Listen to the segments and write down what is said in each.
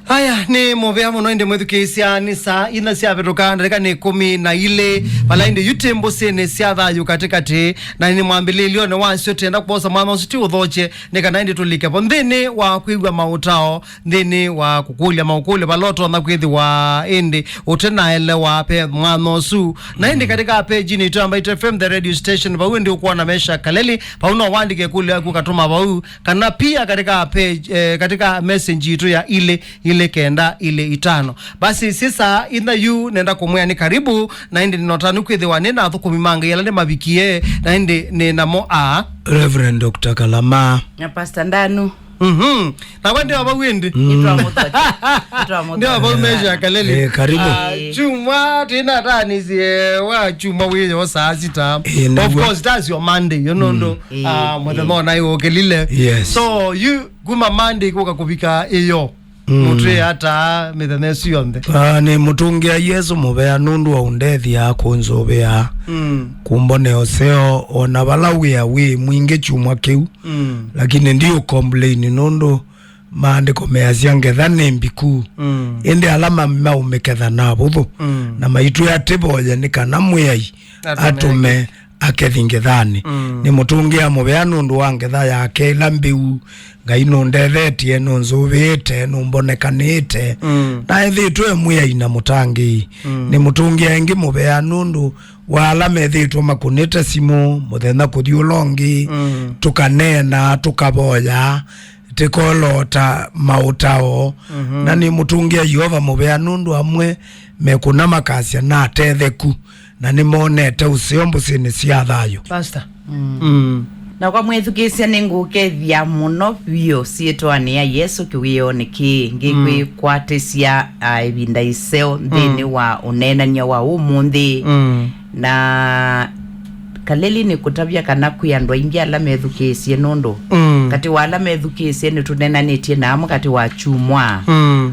Haya ni muvea muno inde mwethukisia ni saa ina sia vetuka ndeka ni 12 pala inde yutembo sene sia THAYU katikati na ni mwambililio ne wansi otenda kubosa mwana ositi uthoche nika na inde tulike po ndini wa kuigwa mautao ndini wa kukulia maukule baloto na kwithi wa inde utena ele wa pe mwana osu na inde katika page ni tu MBaitu FM the radio station ba uende ukuwa na mesha kaleli pa uno wandike kule kukatuma ba u kana pia katika page katika message itu ya ile kenda ile itano basi sisa ina yu nenda kumwea ni karibu na indi ninotanu kwithiwa nina athukumimanga yalande mabikie na indi nina mo a Reverend Dr. Kalama na Pastor Ndanu na wende waba wende ndio waba umesha kaleli karibu chuma tina tanizie wa chuma wiye wa saa sita of course that's your Monday you know ndo mwethemo na iwo kelile so you guma Monday kuka kubika iyo mutwe hata mithenesi yonde ni mutungia Yesu mubea nundu wa undethi yako nzobea kumbone oseo ona balawia we mwinge chumwa kiu lakini ndio complain nundu maandiko meaziange thane mbiku ende alama maumeketha nabo na maitu ya teboya nikana mwei atume akethinge thani ni mutungia mubea nundu wange tha yake lambiu ngai nundethetie nunzuvite numbonekanite na ethitwe mwiaina mutangi ni mutungia engi mubea nundu wala methitwe makunite simu muthenya kuthiulongi tukanena tukaboya tikolota mautao na ni mutungia Yehova mubea nundu amwe mekuna makasia na atetheku na ni monete usiombu sini sia THAYU Pastor na kwa mwethukisia ningukethia muno bio sietwani ya Yesu kiwio niki ngikwi kwatisia ibinda iseo ndini wa unenanya wa umundi na kaleli ni kutabia kana kuyandwa ingi ala methukisie nondo kati wala methukisie ni tunenanitie na amu kati wa chumwa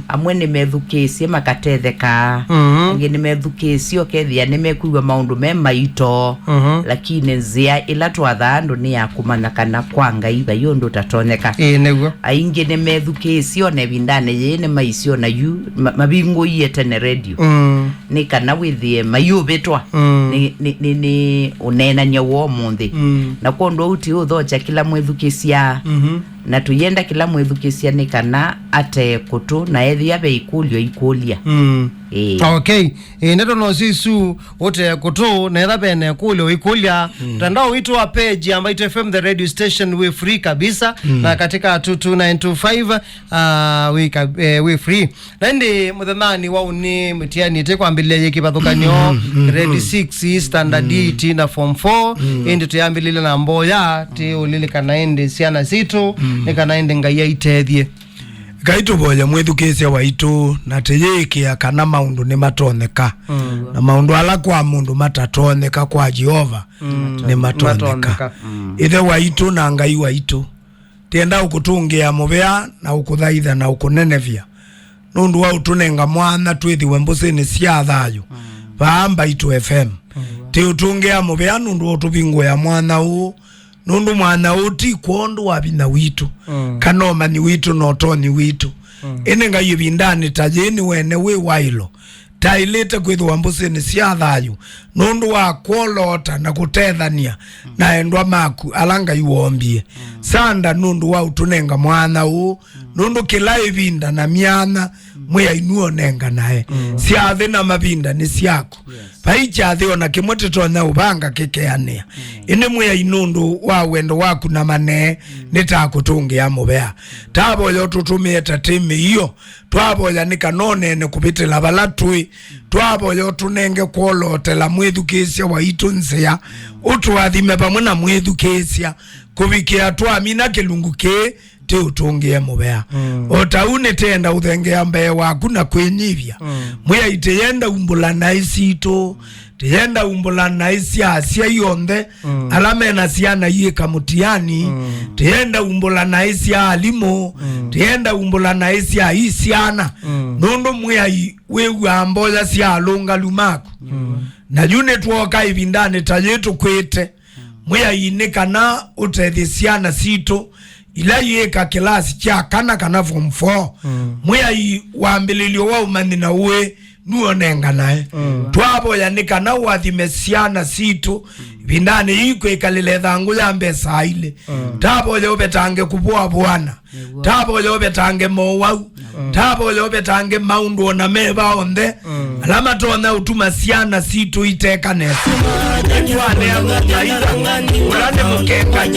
amwe ni methukisie makatetheka ngi ni methukisie okethia ni mekuwa maundu memaito lakini nzia ila twathandu ni yakumana kana kwanga iba yondo tatonyeka neguo aingi ni methukisie ne bindane yene maisio na yu mabingo yete ne radio ni kana withie mayubetwa ni unena nyawo mundi na kondo uti uthocha kila mwethukisia na tuyenda kila mwethukisia ni kana ate kutu na ethi yabe ikulia okay neto no sisu wote kutu na etha bene ikulia tandao witu wa page MBaitu FM the radio station we free kabisa na katika 22925 we free na ndi muthamani wa uni mtiani te kwambilia yekipathukanyo grade 6 standard D na form 4 indi tuyambilile na mboya ti ulile kana indi siana situ nikana indi ngaya itethie gaitu boya mwethukisia waitu na teyekia kana maundu ni matoneka na maundu ala kwa mundu matatoneka kwa Jehova ni matoneka ithe waitu na ngai waitu tienda ukutungia mubea na ukuthaitha na ukunenevia nundu wa utunenga mwana twithiwe mbusini sia THAYU pa MBaitu FM ti utungia mubea nundu utubingo ya mwana huu nundu mwana uti kuondu wabina witu kanoma ni witu notoni witu ene nga yibindani tajeni wene we wailo tailete kwithu mbusini sia THAYU nundu wa kuolota na kutethania na endwa maku alanga yuombie sanda nundu wa utunenga mwana u nundu kila ibinda na miana mwe inuo nenga nae siathe na mabinda ni siako paicha thio na kimwete tona ubanga kikeania ine mwe inundu wa wendo waku na mane nitakutungia mubea tabo yo tutumie tatimi hiyo twabo ya nikanone ne kubitela balatwi twabo yo tunenge kuolotela mwethukisia waitu nsia utwathime pamwe na mwethukisia kubikia twamina kilunguke te utungie mubea otaune tenda uthengea mbe waku na kwenyivia mwe iteyenda umbula na isito teyenda umbula na isia yonde alame na siana yeka mutiani teyenda umbula na isia alimo teyenda umbula na isia isiana nondo mwe wewe amboya sia alunga lumaku na june tuoka ibindane tayetu kwete mwe inikana utethisiana sito ila yeka kilasi cha kana kana form 4 mweya wambililio wa umani na uwe nuonenga nae twabo yanika na wathimesiana situ bindani iko ikalile thangu ya mbesa ile tabo yobe tange kubwa bwana tabo yobe tange mowau tabo yobe tange maundu na meba onde alama tona utuma siana situ iteka nesa etwane ulane mukeka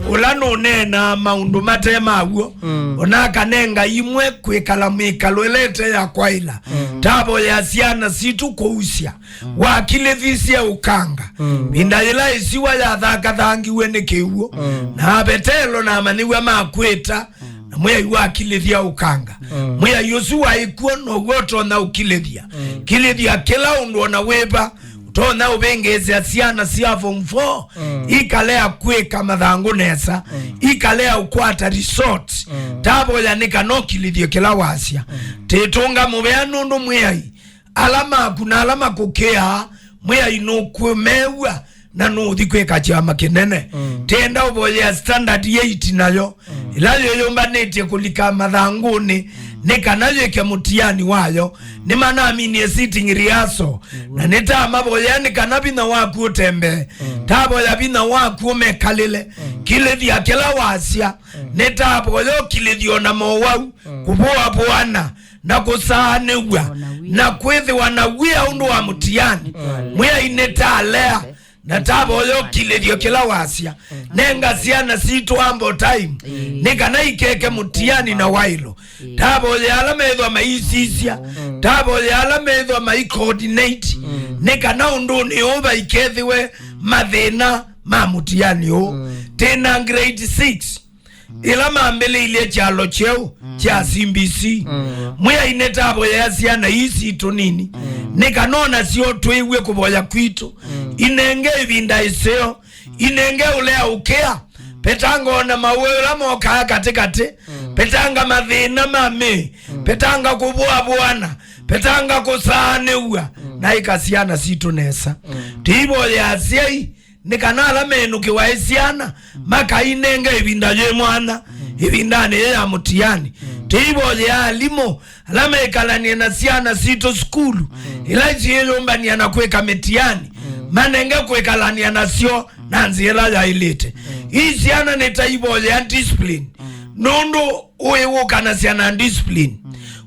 ulano nena maundu matema awo onaka nenga imwe kwekala mikalo elete ya kwaila tabo ya siana situ kousia wakile visia ukanga bindayila isiwa ya thaka thangi wene keuo na betelo na maniwa makweta na mweya yuwa kilithia ukanga mweya yusuwa ikuo no goto na ukilithia kilithia kila undu na weba tona ubengeze asiana siya form 4 ikalea kweka mathangu nesa ikalea ukwata resort tabo ya nika no kilithia kila wasia tetunga mubea nundu mweya alama kuna alama kukea mweya inukumewa na nuthi kweka chama kinene tenda uboya standard 8 nayo ilayo yombanete kulika mathanguni nika nayo ke mutiani wayo ni mana amini sitting riaso na neta maboya nika nabina waku tembe tabo ya bina waku mekalile kile dia kila wasia neta boyo kile dio na mowau kuboa bwana na kusanewa na kwethi wanawia undu wa mutiani mweya ineta alea na tabo yo kile dio kila wasia nenga siana situ ambo time nika na ikeke mutiani na wailo tabo ya alamedwa maisisia tabo ya alamedwa maikoordinate nika na undu ni uba ikethiwe mathina ma mutiani o tena grade 6 ila mambele ile chalo cheo cha CBC mweya inetabo ya siana isi to nini nika nona sio tuiwe kuboya kwitu inenge ibinda iseo inenge ulea ukea petanga na mawela moka katikati petanga mathina mame petanga kubua bwana petanga kusanewa na ikasiana situ nesa tibo ya siai nikanala menu kiwaisiana maka inenge ibinda je mwana ibindane ya mutiani tibo ya limo alama ikalani na siana sito school ilaji yomba ni anakweka metiani manenge kwekalani anasio nanziela ya ilete isiana netaibo ya discipline nondo uwe kanasiana discipline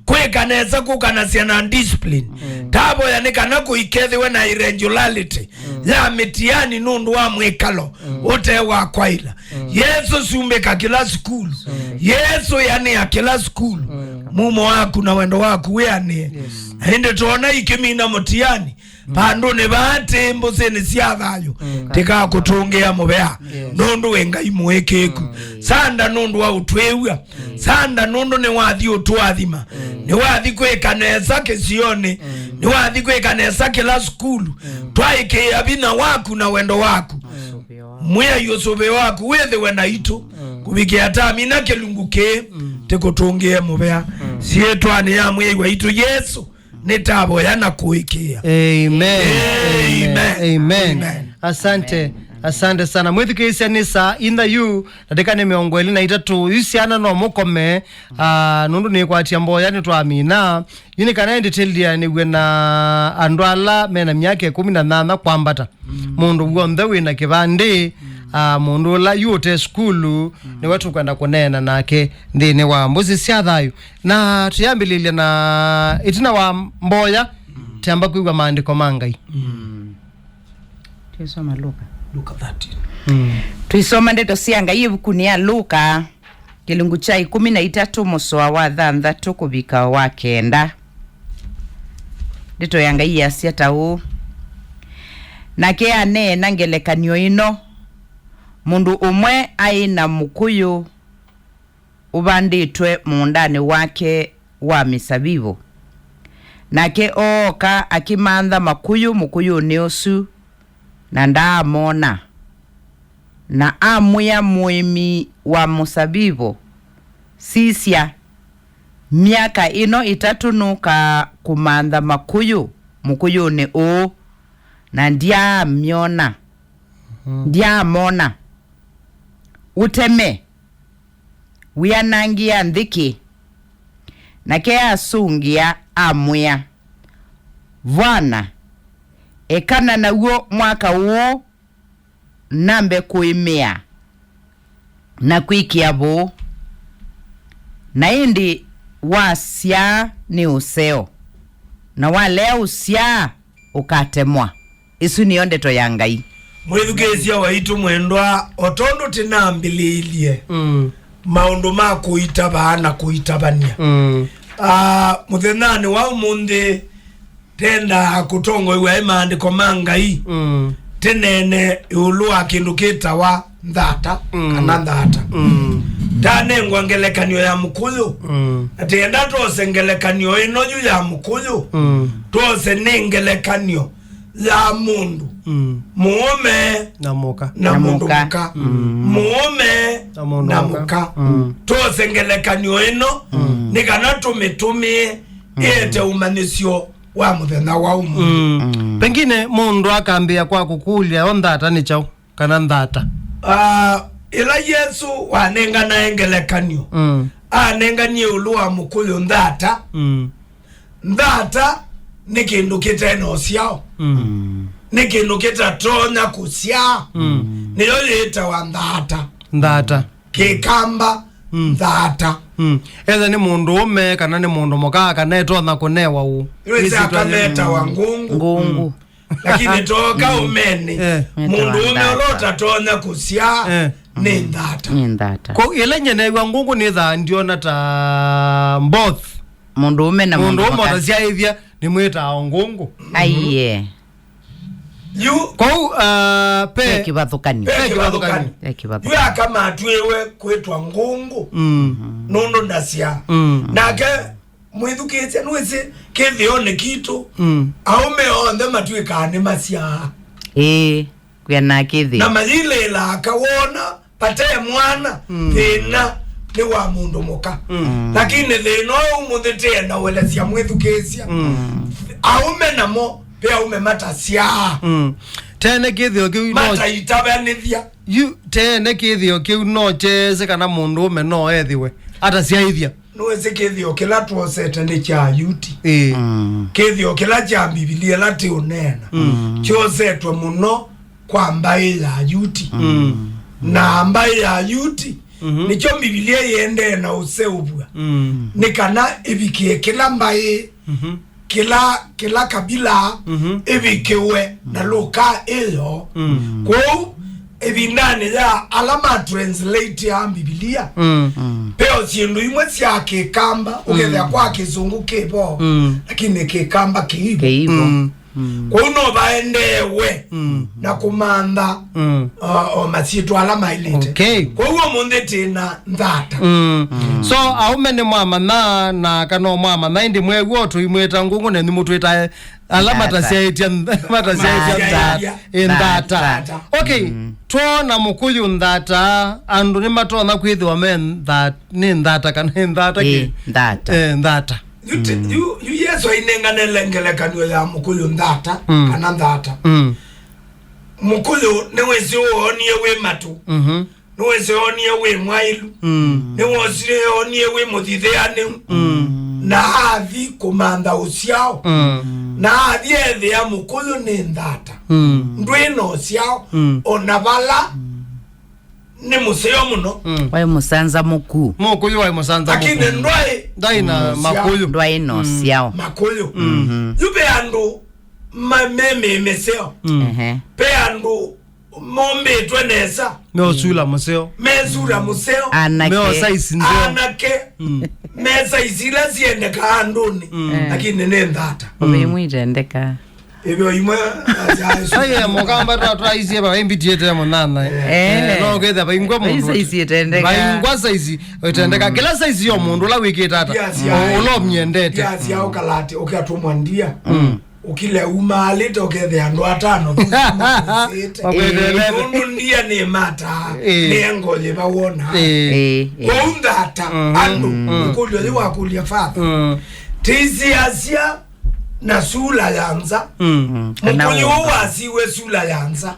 kwekaneza kukanasiana discipline tabo ya nikana kuikethiwe na irregularity ya metiani nundu wa mwekalo ote wa kwaila Yesu sumbeka kila school Yesu yani ya kila school mumo waku na wendo waku weane hende tuona ikimina mutiani pandu ne bate mbosene siya THAYU tika kutungea mubea nundu wenga imwekeku sanda nundu wa utwewa sanda nundu ne wathi utwathima ne wathi kwekanesa kesione ne wathi kwekanesa kila school twaike yabina waku na wendo waku mweya yosobe waku wethe wena itu kubike atami na kelunguke tekutungea mubea sietwane ya mweya wa itu Yesu netabo yana kuikia. Amen. Amen. Asante sana. Mwithu kisia nisa THAYU nateka ni miongo ili na itatu yusiana no mukome nundu ni kwa tiambo yani tuamina yuni kanaendi tildia ni wena andwala mena miake 18 kwambata mundu gwonde wina kibandi mundu la yote skulu ni watu kwenda kunena nake ndini wa mbuzi sia THAYU na tuyambililia na itina wa mboya tiamba kuigwa maandiko mangai tuisoma Luka 13 tuisoma ndeto sianga ibuku ya Luka kilungu cha 13 muswa wa 6 kubika wa 9 ndeto yanga iya siata u nake ane nangelekanyo ino mundu umwe aina mukuyu ubanditwe mundani wake wa misabibu nake oka akimandha mukuyu neosu na ndaamona na amuya muimi wa musabibu sisya miaka ino 3 nuka kumandha mukuyu ne o na ndiamona uteme wianangia nthiki nake asungia amwia vana ekana naguo mwaka uo nambe kuimia na kwikia bu na indi wa SYA ni useo na wale usya ukatemwa isu ni ondeto ya Ngai mwithukesia waitu mwendwa otondo tinambililie maundu ma kuitaba na kuitabania muthenani wa umundi tenda kutongo iwa maandiko ma Ngai tenene iulu wa kindu kitawa nthata kana nthata tanengwa ngelekanio ya mukuyu atenda tose ngelekanio ino yu ya mukuyu tose nengelekanio ya mundu muume na muka na mundu muka muume na muka tose ngelekanio ino nikana tumitumie ete umanisio wa muthenya wa umu pengine mundu akambia kwa kukulia onthata ni chau kana nthata ila Yesu wanengana engelekanio anenganie ulu wa mukuyu nthata nthata ni kindu kiteno syao ni kindu kitatonya kusya niyo yitawa nthata kikamba nthata etha ni mundu ume kana ni mundu muka kana etona kunewa u iweza kameta wa ngungu lakini toka umeni mundu ume olota tonya kusya ni nthata ko ile nyene wa ngungu ni tha ndiona ta both mundu ume na mundu ume tasia ni mwita ngungu aiye ko pe kibathukani yu akama atwewe kwetwa ngungu nondo ndasya nake mwithukite nwese kithione kitu aume onthe matwikane masya kwena kithi na majile la akawona pate mwana thina ni wa mundu muka lakini thina umuthite na welesya mwithukisya aume namo pia ume matasya tene kithio kiu mata itabanithia yu tene kithio kiu no chese kana mundu ume no ethiwe ata siaithia nwese kithio kila tuosete ni cha yuti kithio kila cha Biblia lati unena chosetwe muno kwa mbai ya yuti na mbai ya yuti nicho Biblia yende na useubwa nikana ibikie kila mbai kila kabila ibikiwe na luka iyo kwa ebindani ya alama translate ya Biblia peo sindu imwe sya kikamba ukethea kwa kizungu kibo lakini kikamba kiibo kwa uno baendewe na kumanda o masitu alama ilite kwa uo mundeti na nthata so aume ni mwama na kano mwama na indi mwegwo tu imweta ngungu ne nimutwita alama tasaitia nthata okay tona mukuyu nthata andu ni matona kwithwa men that ni nthata kana nthata ki nthata yu Yesu inengane lengelekanio ya mukuyu nthata kana nthata mukuyu niwezi uonie we matu niwezi uonie we mwailu niwezi uonie we muthitheani na athi kumantha usyao na athi ethi ya mukuyu ni nthata ndwino usyao ona bala ni museo muno wai musanza mukuyu wai musanza lakini ndaina makuyu ndwai no syao makuyu yube andu meme meseo pe andu mombe twenesa meosula museo meosaizi anake mesaizila siende kaanduni lakini ne nthata umemwitendeka ebyo imwe aye mukamba twaisie ba imbitiete munana no ketha baingwa mundu isie tendeka baingwa saizi tendeka kila saizi yo mundu la wiki tata ulo myendete yasi au kalati ukiatumwa ndia ukile umaalite ukethe andu atano mundu ndia ni mata nengoje bawona kwa nthata andu ukulio ni wakulia fatha tisiasia na sula yanza mukunyu wasiwe sula yanza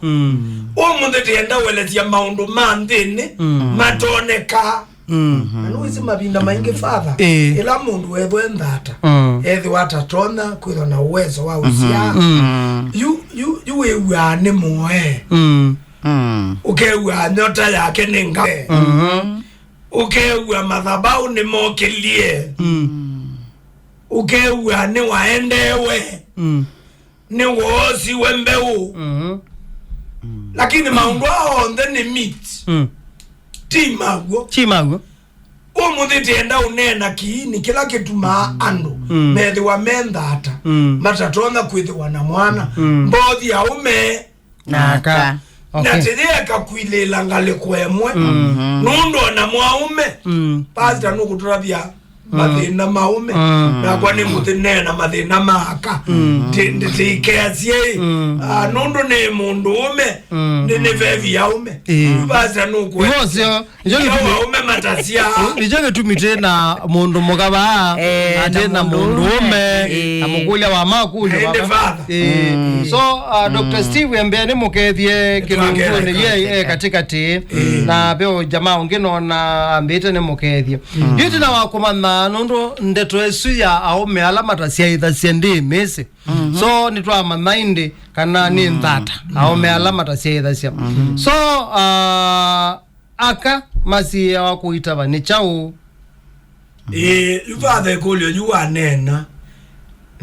omundu tienda weletia maundu manthini matoneka anu isi mabinda maingi father ila mundu wethu endata ethi watatona kwitha na uwezo wa usia yu wewane moe ukewa nyota yake ninga ukewa madhabau ni mokelie ukewa ni waendewe ni wosi wembeu lakini maundu hao ni meat timago umuthi enda unena kiini kila kitu andu methi wa mendata matatona kwithiwa na mwana mbothi aume naka na tirieka kwilila ngale kwemwe nundu na mwaume pastor nukuturavya mathina maume na kwani muthinena mathina maka ndikeasie nundu ni mundu ume ni vevi yaume pastor nukwe yaume matasia nijoge tumite na mundu mugaba ate na mundu ume amukulia wa makuli so Dr. Steve ambaye ni mukethie kilunguni ye katikati na beo jamaa ngino na ambite ni mukethie yuti na wakomana nundu ndeto SYA aume alamata sia itha siendi mesi so nitwa mamaindi kana ni ndata aume alamata sia itha sia so aka masi wa kuitaba ni chao father kolyo yuwa nena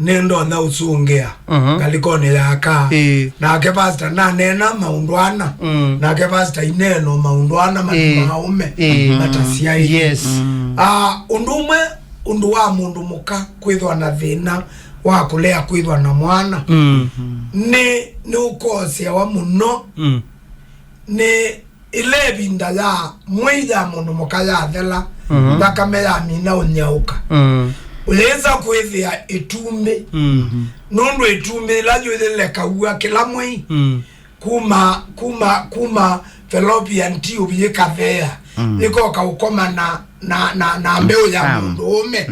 nendo na usungea kalikone yaka na ke pastor na nena maundwana na ke pastor ineno maundwana maume matasia yes undumwe undu wa mundu muka kwithwa na thina wa kulea kwithwa na mwana ni ukosia wa muno ni ile binda ya mwida mundu muka ya thela ndakame ya mina unyauka uleza kwithia itumbe nundu itumbe la yule kaua kila mwe kuma fallopian tube yekavea iko kaukoma na mbeu ya mundu ume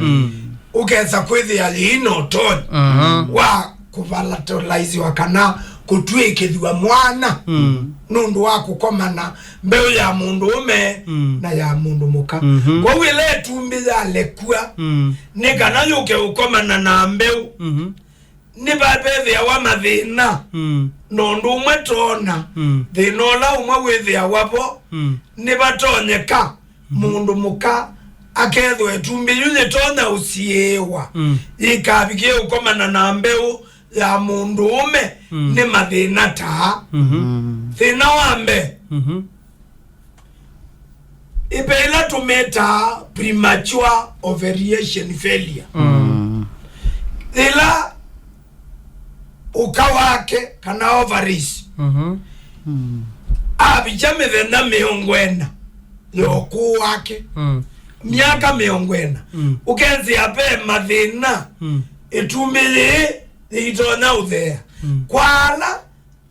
ukeza kwithia lino ton wa kuvalatolize wakana kutwekethwa mwana nundu wa kukoma na mbeu ya mundu ume na ya mundu muka kwa wile tumbi ya lekua ni kana yuke ukoma na mbeu ni babethe wa mathina nundu umwe tona thinola umwe withia wapo ni batonyeka mundu muka akethwe tumbi yunye tona usiewa ikabikie ukoma na mbeu ya mundu ume ni mathina ta thina wambe ipela tumeta premature ovariation failure ila ukawake kana ovaries abijame thina miongwena yoku wake miaka miongwena ukenzi ape mathina itumile itona uthea kwala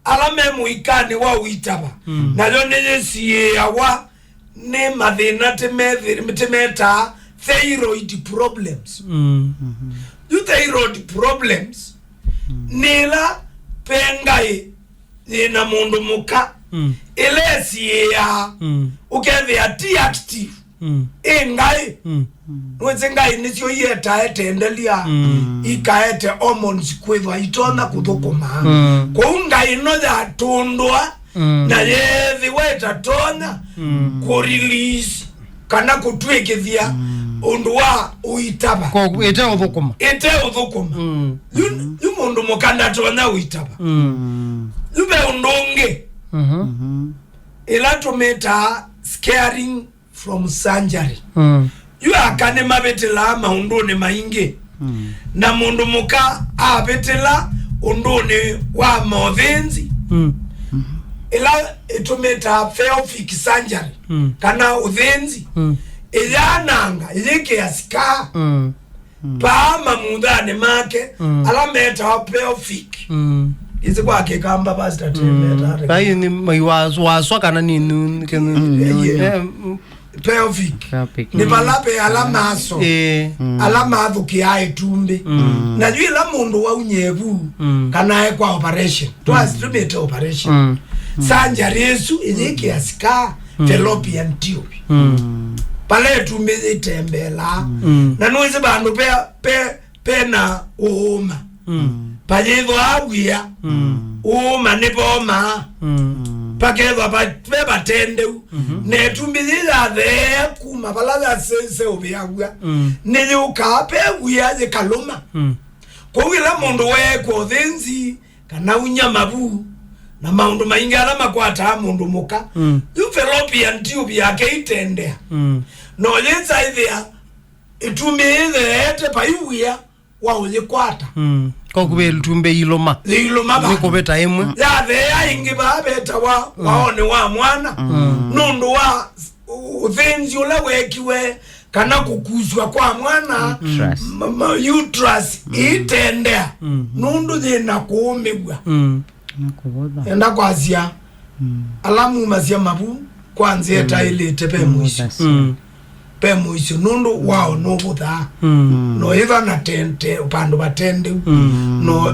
alame muikani wa uitaba na yo ni SYA wa ni mathina temeta thyroid problems thyroid problems nila pengai ina mundu muka ile SYA ukethia T-active ingai ngai nisio yeta etendelia ikaete hormones kwethwa itona kuthukuma kwa ngai no ya tundwa na yethi weta tona ku release kana kutwekethia undu wa uitaba ko ete uthukuma yu mundu mukanda tona uitaba ube undunge ila tumeta scaring from surgery yu akane mabetela maunduni maingi na mundu muka abetela unduni wa mothenzi ila itumeta pelvic surgery kana uthenzi iyananga ilike asika pa mamudane make alameta pelvic izi kwa kekamba pastor temeta bai ni maiwaswa kana ninu pelvic ni balape alamaso alama adhuki aitumbe na yule mundu wa unyevu kana kwa operation twas to be operation sanja Yesu ilike asika fallopian tube pale tumbe itembela na nuize bandu pe na uma pajevo awia uma ne boma pakeva pe batende ne tumbe la de kuma bala se obiagwa ne yuka pe wia ze kaloma ko wila mundu we ko thenzi kana unyamabu na maundu maingala makwata mundu muka European tube yake itendea no yenza ithia itumile ete paiwia wa ulikwata ko kubel tumbe iloma ba ko beta emwe ya the ingi ba beta waone wa mwana nundu wa uthenzi ula wekiwe kana kukuzwa kwa mwana uterus itendea nundu thina kuumigwa enda kwazia alamu mazia mabu kwanza eta ile tepe mwisho pe mwisho nundu wao no butha no iva na tente upando batende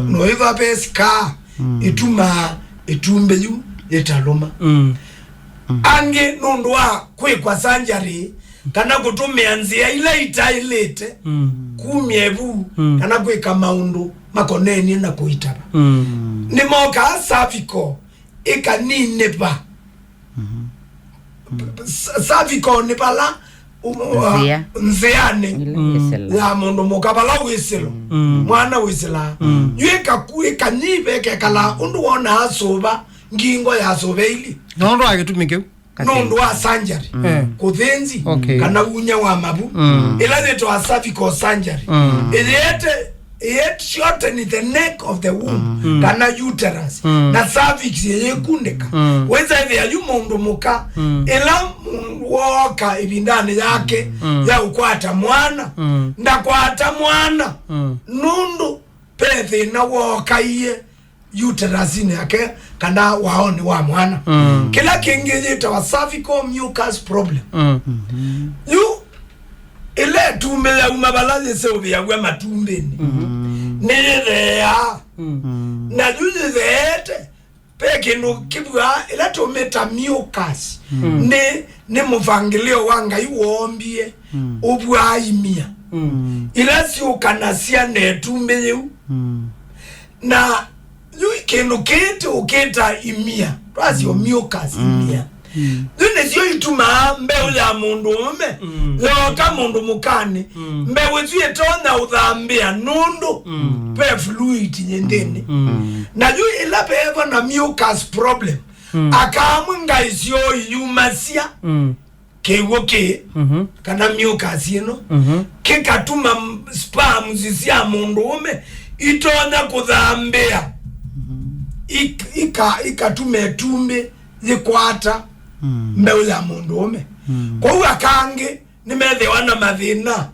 no iva peska itumbe yu italoma ange nundu wa kwa sanjari kana kutumia nzia ile itailete kumyebu kana kweka maundu makoneni na kuitaba ni moka saviko ikanineba saviko ni pala nziane la mundu moka pala wiselo mwana wisela yueka kueka nibe kekala undu wona asoba ngingo ya asobeili nondo agetumike nondo wa sanjari kuthenzi kana unya wa mabu ila zeto asaviko sanjari Yet shorten the neck of the womb kana uterus na cervix yekundeka weza ivya yumundu muka ila woka ibindani yake ya ukwata mwana ndakwata mwana nundu pethi na woka iye uterus yake kana waoni wa mwana kila kingi yita cervical mucus problem ile tumbe ya umabalaze se obiyagwa matumbeni nilea na juzi zete peke no kibwa ile tumeta mucus ne muvangilio wanga iwombie obwa imia ile si ukanasia ne tumbe yu na yuikeno kete uketa imia twazi o mucus imia Dune sio ituma mbeu ya mundu ume Loka mundu mukani Mbeu tuye tona udhambia nundu Pe fluid nyendeni na juu ila pewa na mucus problem Akamunga isio yumasia Kewoke Kana mucus yino Kekatuma spam zisia mundu ume Itona kudhambia Ikatume tumbe Zikwata mbeu ya mundu ume kwa uwa kange nimethewa na mathina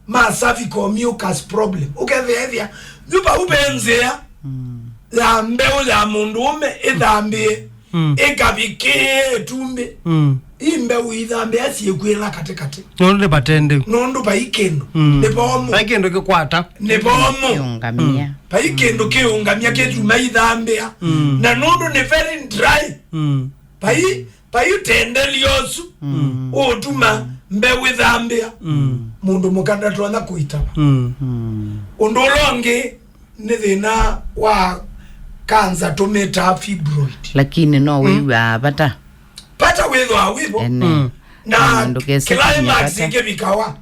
ma cervical mucus problem ukethethia nyupa ubenzea ya mbeu ya mundu ume ithambie ikabikie tumbe mbeu ithambie asiyekwila katikati nundu batende nundu baikendo nibomu baikendo kikwata nibomu baikendo kiungamia ketuma ithambia na nundu ni very dry Pai tendeliosu otuma mbewe dhambia mundu mukanda tuana kuitaba undolonge nithina wa kanza tumeta fibroid lakini no wiwa pata wedo awibo na climax ikebikawa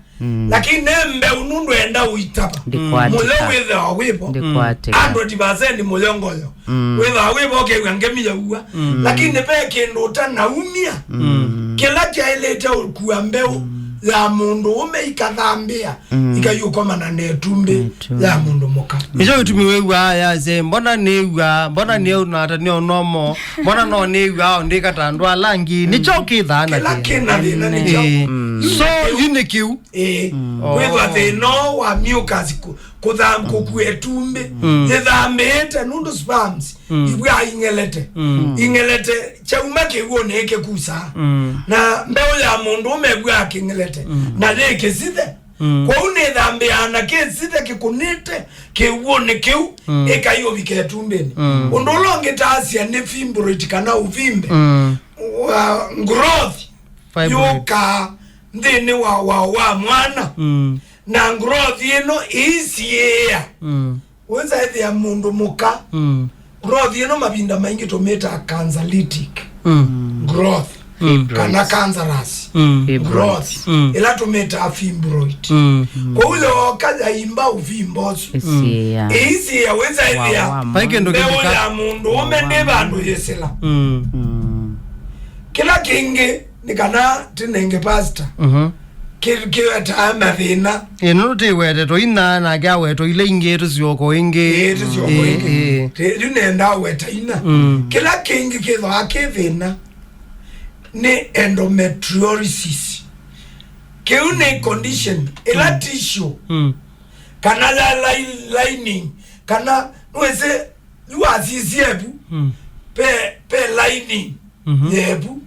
lakini mbe unundu enda uitaba mule wedo awibo 100% mulongoyo wedo awibo kengemiya uwa lakini peke ndota naumia kila kiaileta kuwa mbeu ya mundu ume ikathambia ikayukoma na netumbe ya mundu muka ijo itumiwe wa ya ze mbona ne unata ne onomo mbona no ne wa ndika tandwa langi ni choki thana lakini thina ni choki so unique wewe the no wa mucus kutham kukuetumbe thambete nundu spams ibwa ingelete chaumake uone eke kusa na mbeo ya mundu umebwa kingelete na leke zide kwa une dhambiana ke zide kikunite ke uone keu eka iyo viketumbeni undolonge tasia ne fibroid kana uvimbe growth yoka ndini wa mwana na growth ino SYA wenza ya mundu muka growth ino mabinda maingi tometa cancerlytic growth kana cancerous growth ila tometa fibroid kwa ule wakaja imba uvimbosu SYA wenza ya ya mundu umende bandu yesela kila kingi nikana tinenge pastor kiwa taama vina eno wete to ina na ga weto ile ingeto syoko inge nenda weta ina kila kingi kiwa akevina ni endometriosis keune condition ila tissue kana la lining kana nweze yuaziziebu pe lining yebu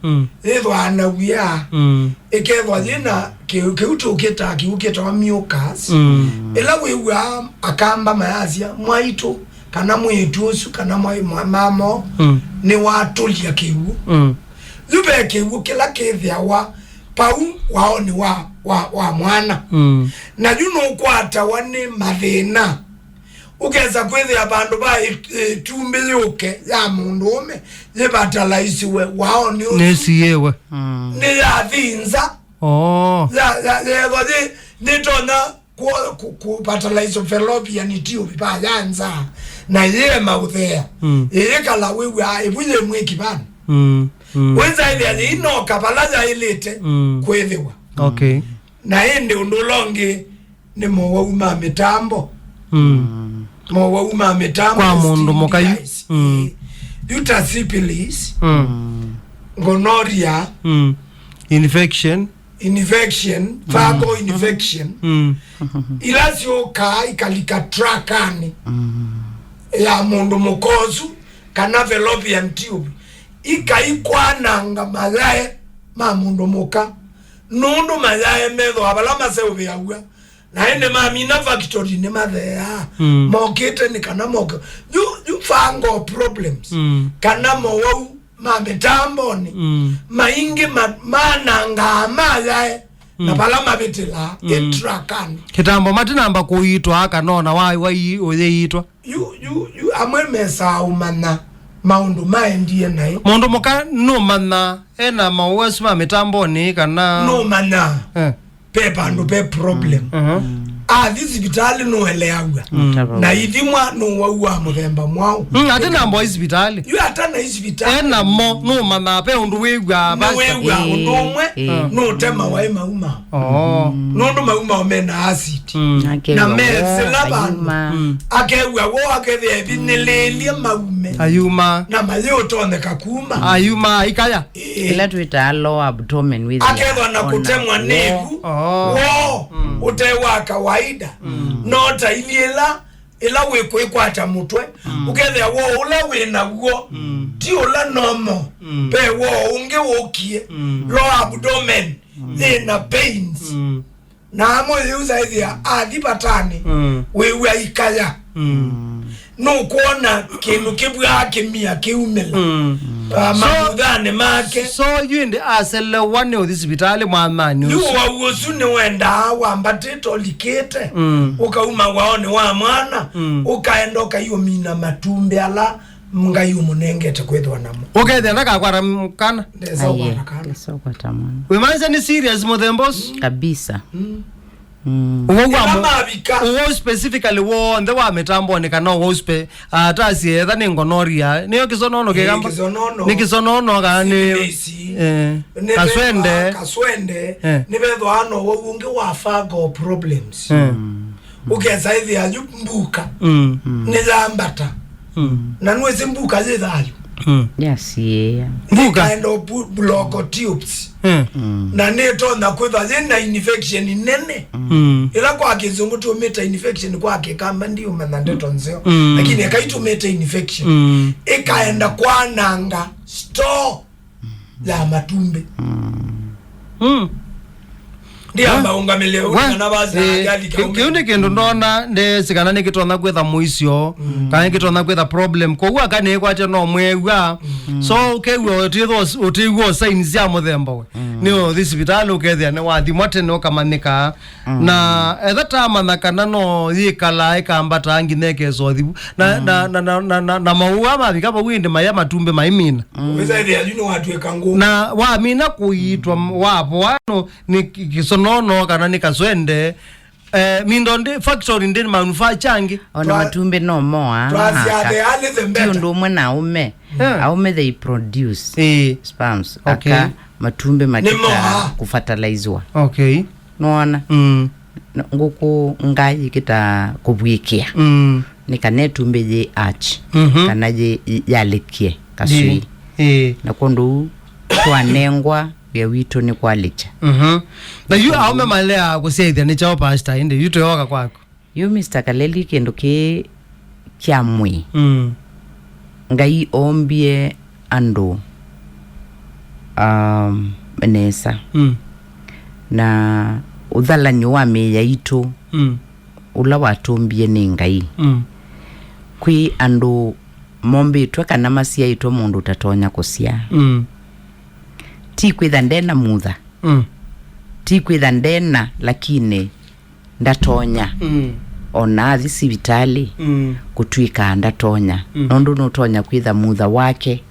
edwana wia ekewa yena keutuketa wa mucus ela wewa akamba mayazia mwaito kana mwetu osu kana mamo ni watulia kewu lube kewu kila kethia wa pau wao ni wa mwana na juno kwata wane mathina ukeza kwethe abandu ba tumbe yoke ya mundu ume yebatalaisiwe wao ni nesiyewe ni yathinza ya nitona ku batalaiso fallopian tube ba yanza na ye mauthea kala wewe ebuje mweki bana wenza ile ino kabalaza ilete kwethewa okay na ende undulonge ni mowa uma mitambo mowa uma mitambo kwa mundu mokayu syphilis gonorrhea infection fungal infection ilasio ikalika trakani ya mundu mukozu kana fallopian tube ikaikwananga malaye ma mundu muka nundu malaye medho abalama sewe yawa na ende mamina factory ne mathea mokete ni kana moka you fungal problems kana mowa ma metamboni maingi mananga malaye na balama betela etrakani kitambo matinamba kuitwa akanona wai oyitwa you amwe mesa umana maundu maendie nai mundu muka no mana ena mawasi ma mitamboni kana no mana pe pandu pe problem this vitali no eleawa na idimwa no wawa muthemba mwao atina mbo hospitali yu atana hospitali ena mo no mana pe undu wegwa basa wegwa undomwe no tema wa mauma no ndo mauma omena acid na mesela bana akewa wo akethe binelelia maume ayuma na mayo tone kakuma ayuma ikaya ila tuita low abdomen with akewa na kutemwa nevu wo utewa kawaida nota iliela ila weko ikwata mutwe ukethe wo ula wena wo ti ula nomo pe wo unge wokie low abdomen na pains na mo yuza idea adipatani wewe ikaya no kuona kinu kibwa kimia kiumela mamudane make so you in the asele one of this vitali mwamani you wa usune wenda wambate tolikete ukauma waone wa mwana ukaendoka hiyo mina matumbe ala mungayu munengete kwethwa namo okay then akakwara kana ndeza kwa tamana we manza ni serious mothembos kabisa uwo specifically wo nde wa mitambo ni kana wo spe atasi etha ni gonorrhea niyo kisonono kigamba ni kisonono kana ni kaswende ni betho ano wo unge wa fungal problems ukeza hivi ajumbuka ni zambata na nweze mbuka zithayo yes yeah mbuka endo block tubes na neto na kwetha zina infection nene ila kwa kizungu tu meta infection kwa kama ndio manandeto nzeo lakini akaitu meta infection ikaenda kwa nanga store ya matumbe ndia maungamile na baza yali kiundi kindu ndona nde sikana ni kitona kwetha muisio kana kitona kwetha problem kogwa kana kwate no mwegwa so kewe otigwo signs ya muthemba we ni hospital ukethia ne wathi mote no kamanika na etha mana kana no yikala ikambata ngineke zothibu na maua mabika ba winde maya matumbe maimina weza ithia yuno watu ekangu na wa mina kuitwa wapo wano ni kisonono kana ni kaswende mindo ndi factory ndi manufacturing ona matumbe no moa ndio mwana aume they produce sperms aka matumbe makita kufertilizwa noona nguku ngai kita kubwikia nikane tumbe je arch kana je yalekie kasui na kondu twanengwa ya wito ni kwalicha na yu aume malea kuseithia ni chao pasta inde yuto yoka kwako yu Mr. Kaleli kendo ke kiamwi ngai ombie ando menesa na udhalanyo wa meya ito ula watombie ni ngai kwi ando mombe tweka na masia ito mundu tatonya kusia ti kwitha ndena mutha ti kwitha ndena lakini ndatonya ona thi sibitali kutwika ndatonya nondu notonya kwitha mutha wake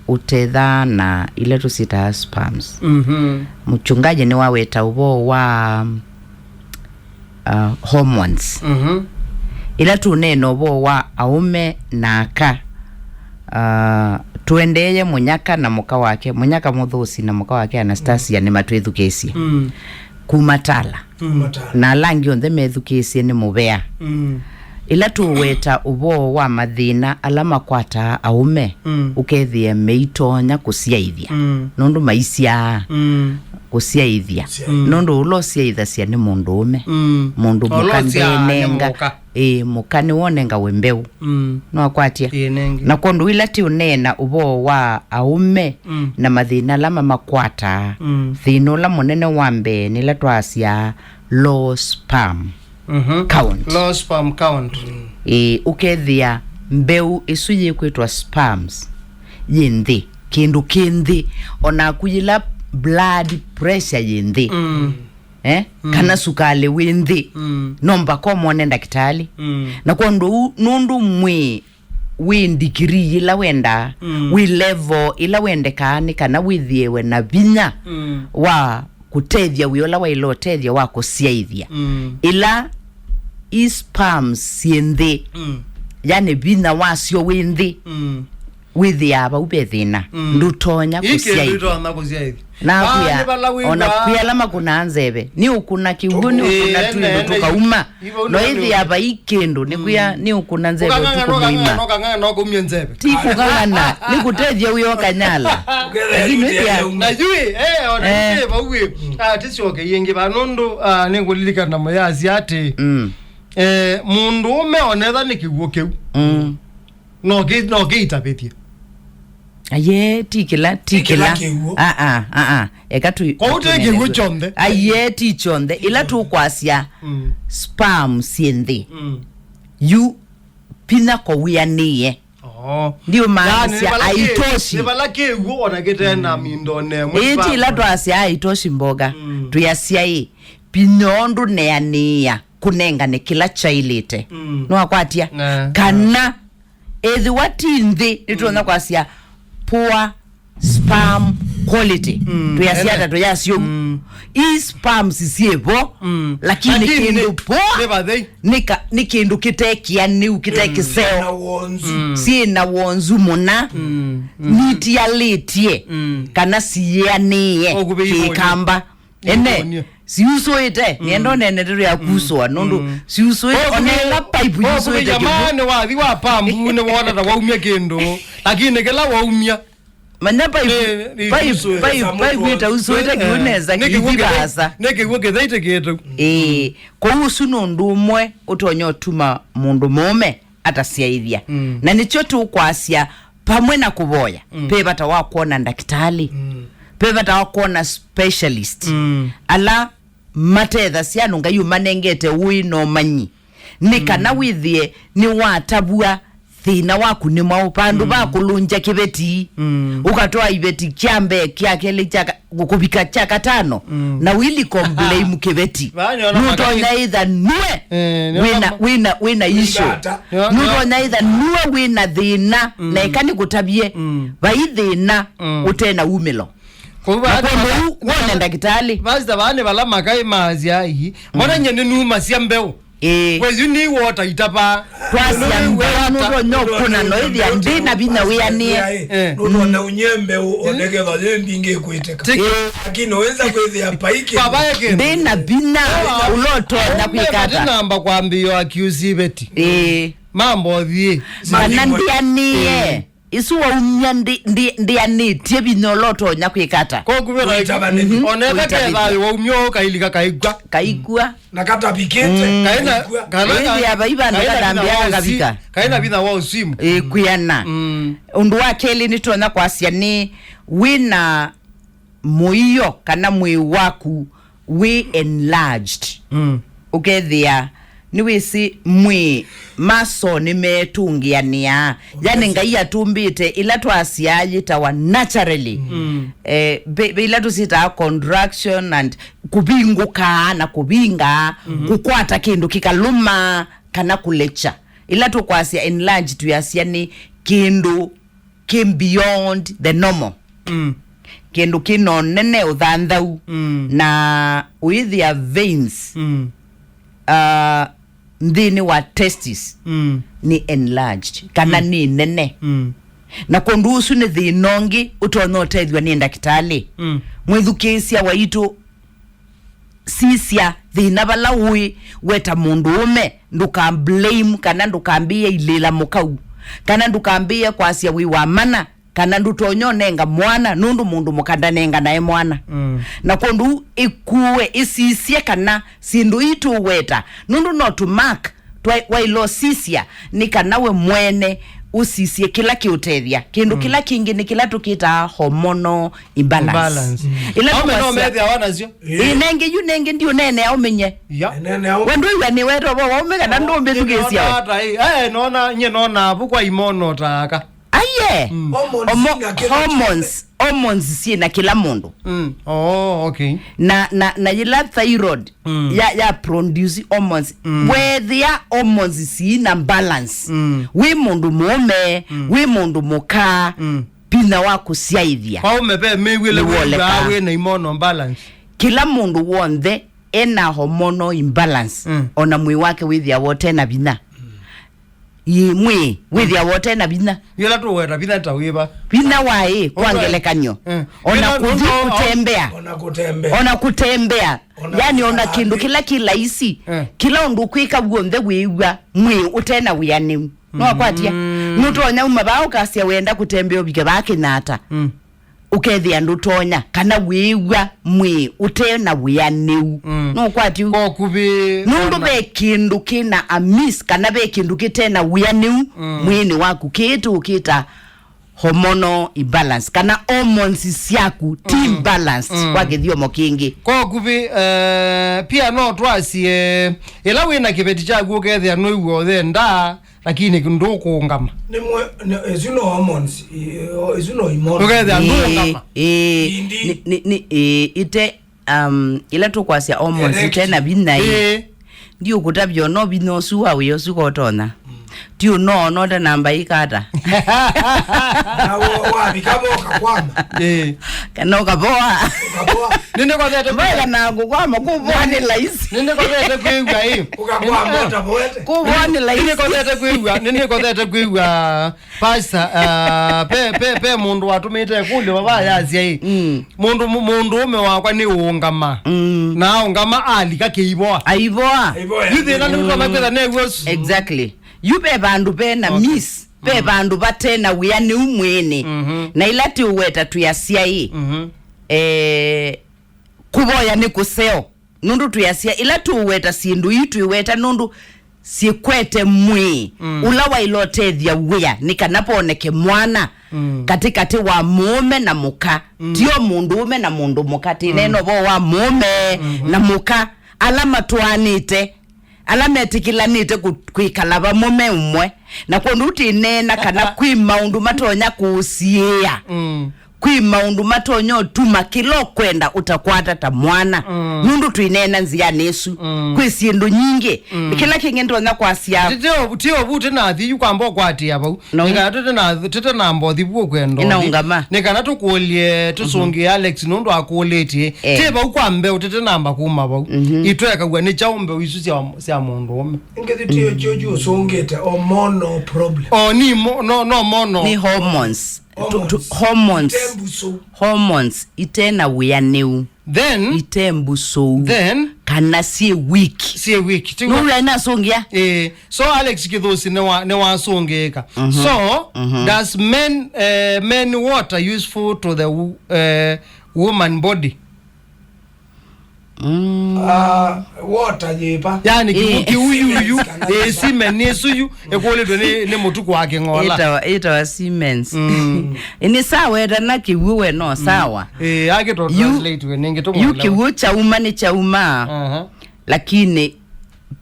utetha na ile tusita sperms mchungaji ni waweta ubo wa hormones ila tuneno ubo wa aume na aka tuendeye munyaka na muka wake munyaka muthusi na muka wake Anastasia ni matwithukesia kumatala na langi onthe methukesie ni mubea ila tuweta ubo wa mathina alama kwata aume ukethie meitonya kusiaithia nondu maisia kusiaithia nondu ulo siaitha cia ni mundu ume mundu mukandenenga mukani wonenga wembeu no akwatia na kondu ila ti unena ubo wa aume na mathina lama makwata thino la munene wambe nila twasia low sperm count low sperm count ukethia mbeu isuye kwetwa sperms yindi kindu kindi ona kuyila blood pressure yindi kana sukale windi nomba ko mone ndakitali na kondo nundu mwe windikiri ila wenda we level ila wende kana withiewe na binya wa kutethia wiola wa ilo tethia wa kusiaithia ila sperms yindi yani binya wasio windi withia aba ubethina ndutonya kusiaithia na kuya ona kuya lama kuna anzebe ni ukuna kiuguni ukuna tuindo tukauma no hithi aba ikendo ni kuya ni ukuna nzebe tukuima no kumye nzebe tiku kana ni kutethia uyo kanyala na yui ona nzebe uwe tisioke yengi banundu ningulilika na mayazi ati mundu ume onetha ni kiguo kiu no gitabetie aye tikila ekatu kouteke guchonde aye tichonde ila tu kwasia sperm siende you pina ko wianie ndio maana aitoshi nibala kegu ona getena mindone iti ila twasia aitoshi mboga tuyasia pinondu neania kunenga ne kila chailite no akwatia kana ethi watindi nitona kwasia poor sperm quality tuyasiata tuyasio sperm sisiebo lakini kindu poa ni kindu kitekia ni ukitekiseo si na wonzu muna nitialitie kana sianie kikamba ene siusoite niendo nene turu ya kuswa nundu siusoite onela pipe yusoite jamani wathi wa pambu ne wona ta waumia kendo lakini kila waumia manya pipe ita usoite kiuneza kibasa neke woke thaite ketu ko usu nundu umwe utonyo tuma mundu mume atasiaithia na nicho tu kwasia pamwe na kuboya pebata wa kuona ndakitali pebata wa kuona specialist ala matetha ciano ngai umanengete wino manyi ni kana withie ni watabua thina waku ni maupandu ba kulunja kibeti ukatoa ibeti kiambe kiakele chaka gukubika chaka tano na wili complain kibeti nuto naitha nue wina issue nuto naitha nue wina thina na ikani gutabie bai thina utena umilo kwa wone ndagitali basi bane bala makai mazi ai mwana nyene numa siambeo kwezi ni water itapa twasi ambao nuto nyokuna noithi andina bina wianie nuto na unyembe onege valembi nge kuiteka lakini weza kwezi hapa hiki baba yake bina uloto na kuikata namba kwambio accuse beti mambo vie manandianie isuwa unyandi ndiani tiebinoloto nya kuikata ko kubera oneka THAYU wa umyo kailika kaigwa nakata pikete kaina ya iba ndambia kabika kaina bina wa usimu kuyana undu wakeli nitona kwasia ni wina muiyo kana mwi waku we enlarged ukethia ni wisi mwi maso ni metungiania yani ngai atumbite ila twasiaji tawa naturally ila tusita contraction and kubinguka na kubinga kukwata kindu kikaluma kana kulecha ila tukwasia enlarge tuyasia ni kindu kim beyond the normal kindu kino nene uthanthau na with veins ndini wa testis ni enlarged kana ni nene na kondusu ni thinongi utono utethwa ni ndakitali mwithukisia waitu sisia thina bala ui weta mundu ume nduka blame kana ndukambia ilila mukau kana ndukambia kwasia wi wa mana kana ndutonyo nenga mwana nundu mundu mukanda nenga nae mwana na kondu ikuwe isisie kana sindu itu weta nundu no to mark wailo sisia ni kana we mwene usisie kila kiutethia kindu kila kingi ni kila tukita hormonal imbalance ila no methi awana zio inenge ndio nene au menye nene au wendo iwe ni weto bo omega na ndombe tugesia nona nye nona bukwa imono taka aye hormones si na kila mundu okay na yila thyroid ya produce hormones where the hormones si na balance we mundu mume we mundu muka pina wako siaithia kwa umepe mewile we na hormonal balance kila mundu wonde ena hormonal imbalance ona mwi wake with ya wote na bina mwe with ya wote na bina yela tu weta bina tawiba bina wae kwangelekanyo ona kutembea yani ona kindu kila isi kila undu kwika guonde wiwa mwe utena wiane no kwatia nutonya umabao kasia wenda kutembea obike bake nata ukethia ndutonya kana wiwa mwe utena wianeu no kwati ko kubi nundu be kindu kina amis kana be kindu kitena wianeu mwini waku kitu kita hormonal imbalance kana hormones siaku team balance kwa githio mokingi ko kubi pia no twasie ila wina kibeti chagu ukethia no iwo thenda lakini kinduko ngama ni ezino hormones ezino immono ukethia ngama ite ila tukwasia hormones tena bina ndio kutabyo no bino suwa we sukotona tiu no da namba ikata na wa bikaboka kwama kana ukaboa ninde kwa zete bega na kukwama kubwani laisi ninde kwa zete kuigwa hiyo ukakwama utaboete kubwani laisi ninde kwa zete kuigwa pasa pe mundu watumite kule baba yazi hii mundu ume wakwa ni ungama na ungama alika keiboa aiboa hivi na ndio makweza negos exactly yube bandu bena miss be bandu batena wiani umwene na ilati uweta tuyasia hii kuboya ni kuseo nundu tuyasia ilati uweta sindu itu iweta nundu sikwete mwi ula wailotethia wia nikanapooneke mwana katikati wa mume na muka tio mundume na mundu muka tineno bo wa mume na muka alama tuanite alama etikilanite kuikalaba mume umwe na konduti nena kana kwi maundu matonya kusia kwi maundu matonyo tuma kilo kwenda utakwata ta mwana mundu tuinena nzia nesu kwi sindu nyingi kila kingendo na kwasia tio bute na thiyu kwamba kwati aba nika tete na mbothi bwo kwendo nika natukuolie tusongi Alex nundu akoleti teba ukwambe utete namba kuma ba itweka gwa ni chaombe wisu sia mundu ngezi tio jojo songete o mono problem ni no mono ni hormones hormones itena wea new then itembuso then kana sie weak no na songia so Alex kithosi ne wa songeka so does men water useful to the woman body water jepa yani kibuki uyu semen nesuyu ekoledwe ne mutuku wake ngola ita Siemens ini sawa era na kiwe no sawa ake to translate we ninge to you kiwe cha uma lakini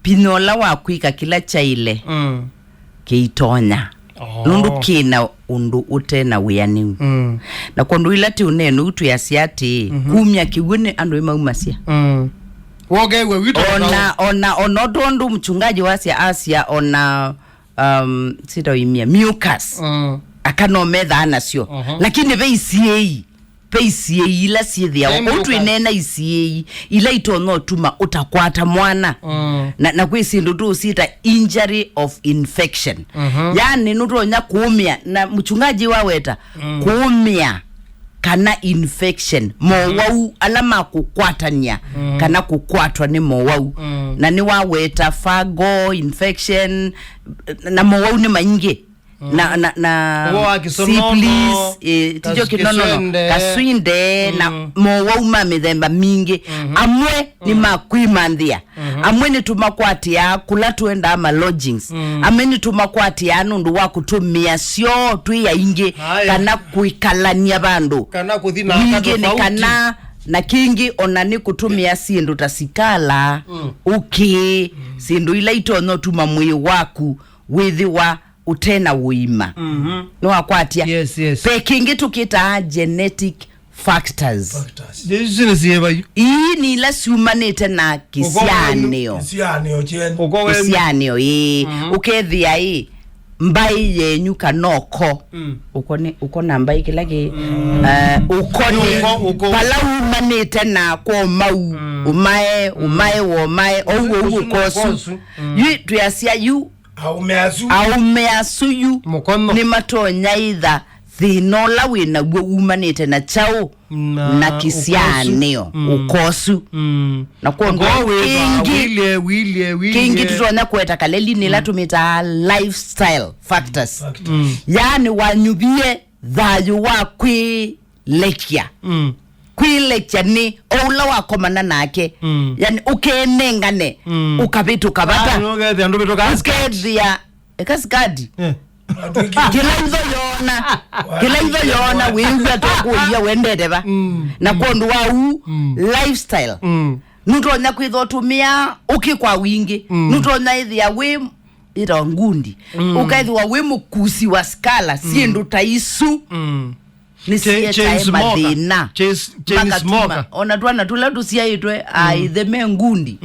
pinola wa kuika kila chaile kiitonya nundu kina undu utena wiyani na kondu ilati unenu utu ya siati kumya kiwune andu imaumasia wogewe wito ona dondu mchungaji wa Asia ona sita imia mucus akanomedha anasio lakini peisiei ila siethia utu inena isiei ila itono tuma utakwata mwana na kwisindu tu sita injury of infection yani nutonya kuumia na mchungaji waweta kuumia kana infection mowau alama kukwatania kana kukwatwa ni mowau na ni waweta fago infection na mowau ni maingi na syphilis tijo kinono kaswinde na mowau mithemba mingi amwe ni makwimandhia amwe ni tumakwatia kula tuenda ama lodgings amwe ni tumakwatia nundu wa kutumia sio tu ya ingi kana kuikalania bandu kana kuthina mingi ni kana na kingi onani kutumia sindu tasikala sindu ila itono tuma mwi waku withi utena uima no akwatia yes pe kingi tukita genetic factors zine sieba hii ni la humanity na kisianio ukethia mbai yenyu kanoko uko na mbai kilaki ukoni pala humanity na kwa mau umae owo kosu yu tuyasia yu aumeasuyu ni matonya itha thinola wina gwo umanite na chao na kisianio ukosu na kondo kingi tutona kweta kaleli nila tumita lifestyle factors yani wanyubie thayu wa kwilekia kwilekia ni oula wakomana nake yani ukenengane ukabitu kabata ukethia ekaskadi kila hivyo yona wiwa tokuia wendete ba na kondu wau lifestyle nutonya kwithotumia ukikwa wingi nutonya ithia wi ira ngundi ukaithwa wi mukusi wa skala sindu taisu ni sieta madina smoker ona twana tula tusiaitwe aitheme ngundi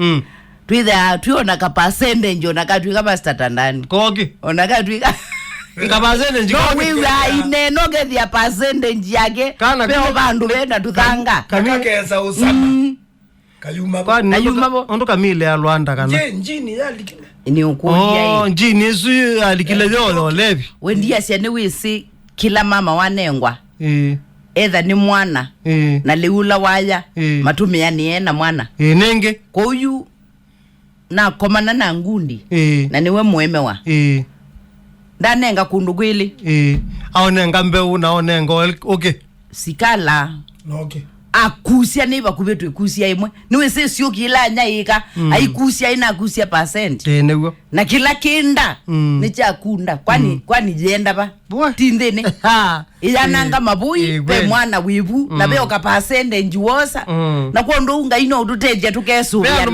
tuitha tuona ka percentage ona katwi kama statandani koki ona katwi ka percentage no we ine no get the percentage yake peo bandu benda tuthanga kakeza usama kayuma ondo kamile ya Rwanda kana njini yalikile ni ukulia njini yesu alikile yo levi wendia sia ne wisi kila mama wanengwa either ni mwana na leula waya matumia ni ena mwana nenge kwa huyu na komana na ngundi na niwe muemewa ndanenga kundugwili aonenga mbeu na onenga okay sikala akusia neiba kubetu ikusia imwe niwe se sio kila nyaika aikusia ina akusia percent newo na kila kinda ni cha kunda kwani jenda ba tindene iyananga mabui pe mwana wivu na be okapasende njuosa na kwa ndo unga ino ututeje tukesu ya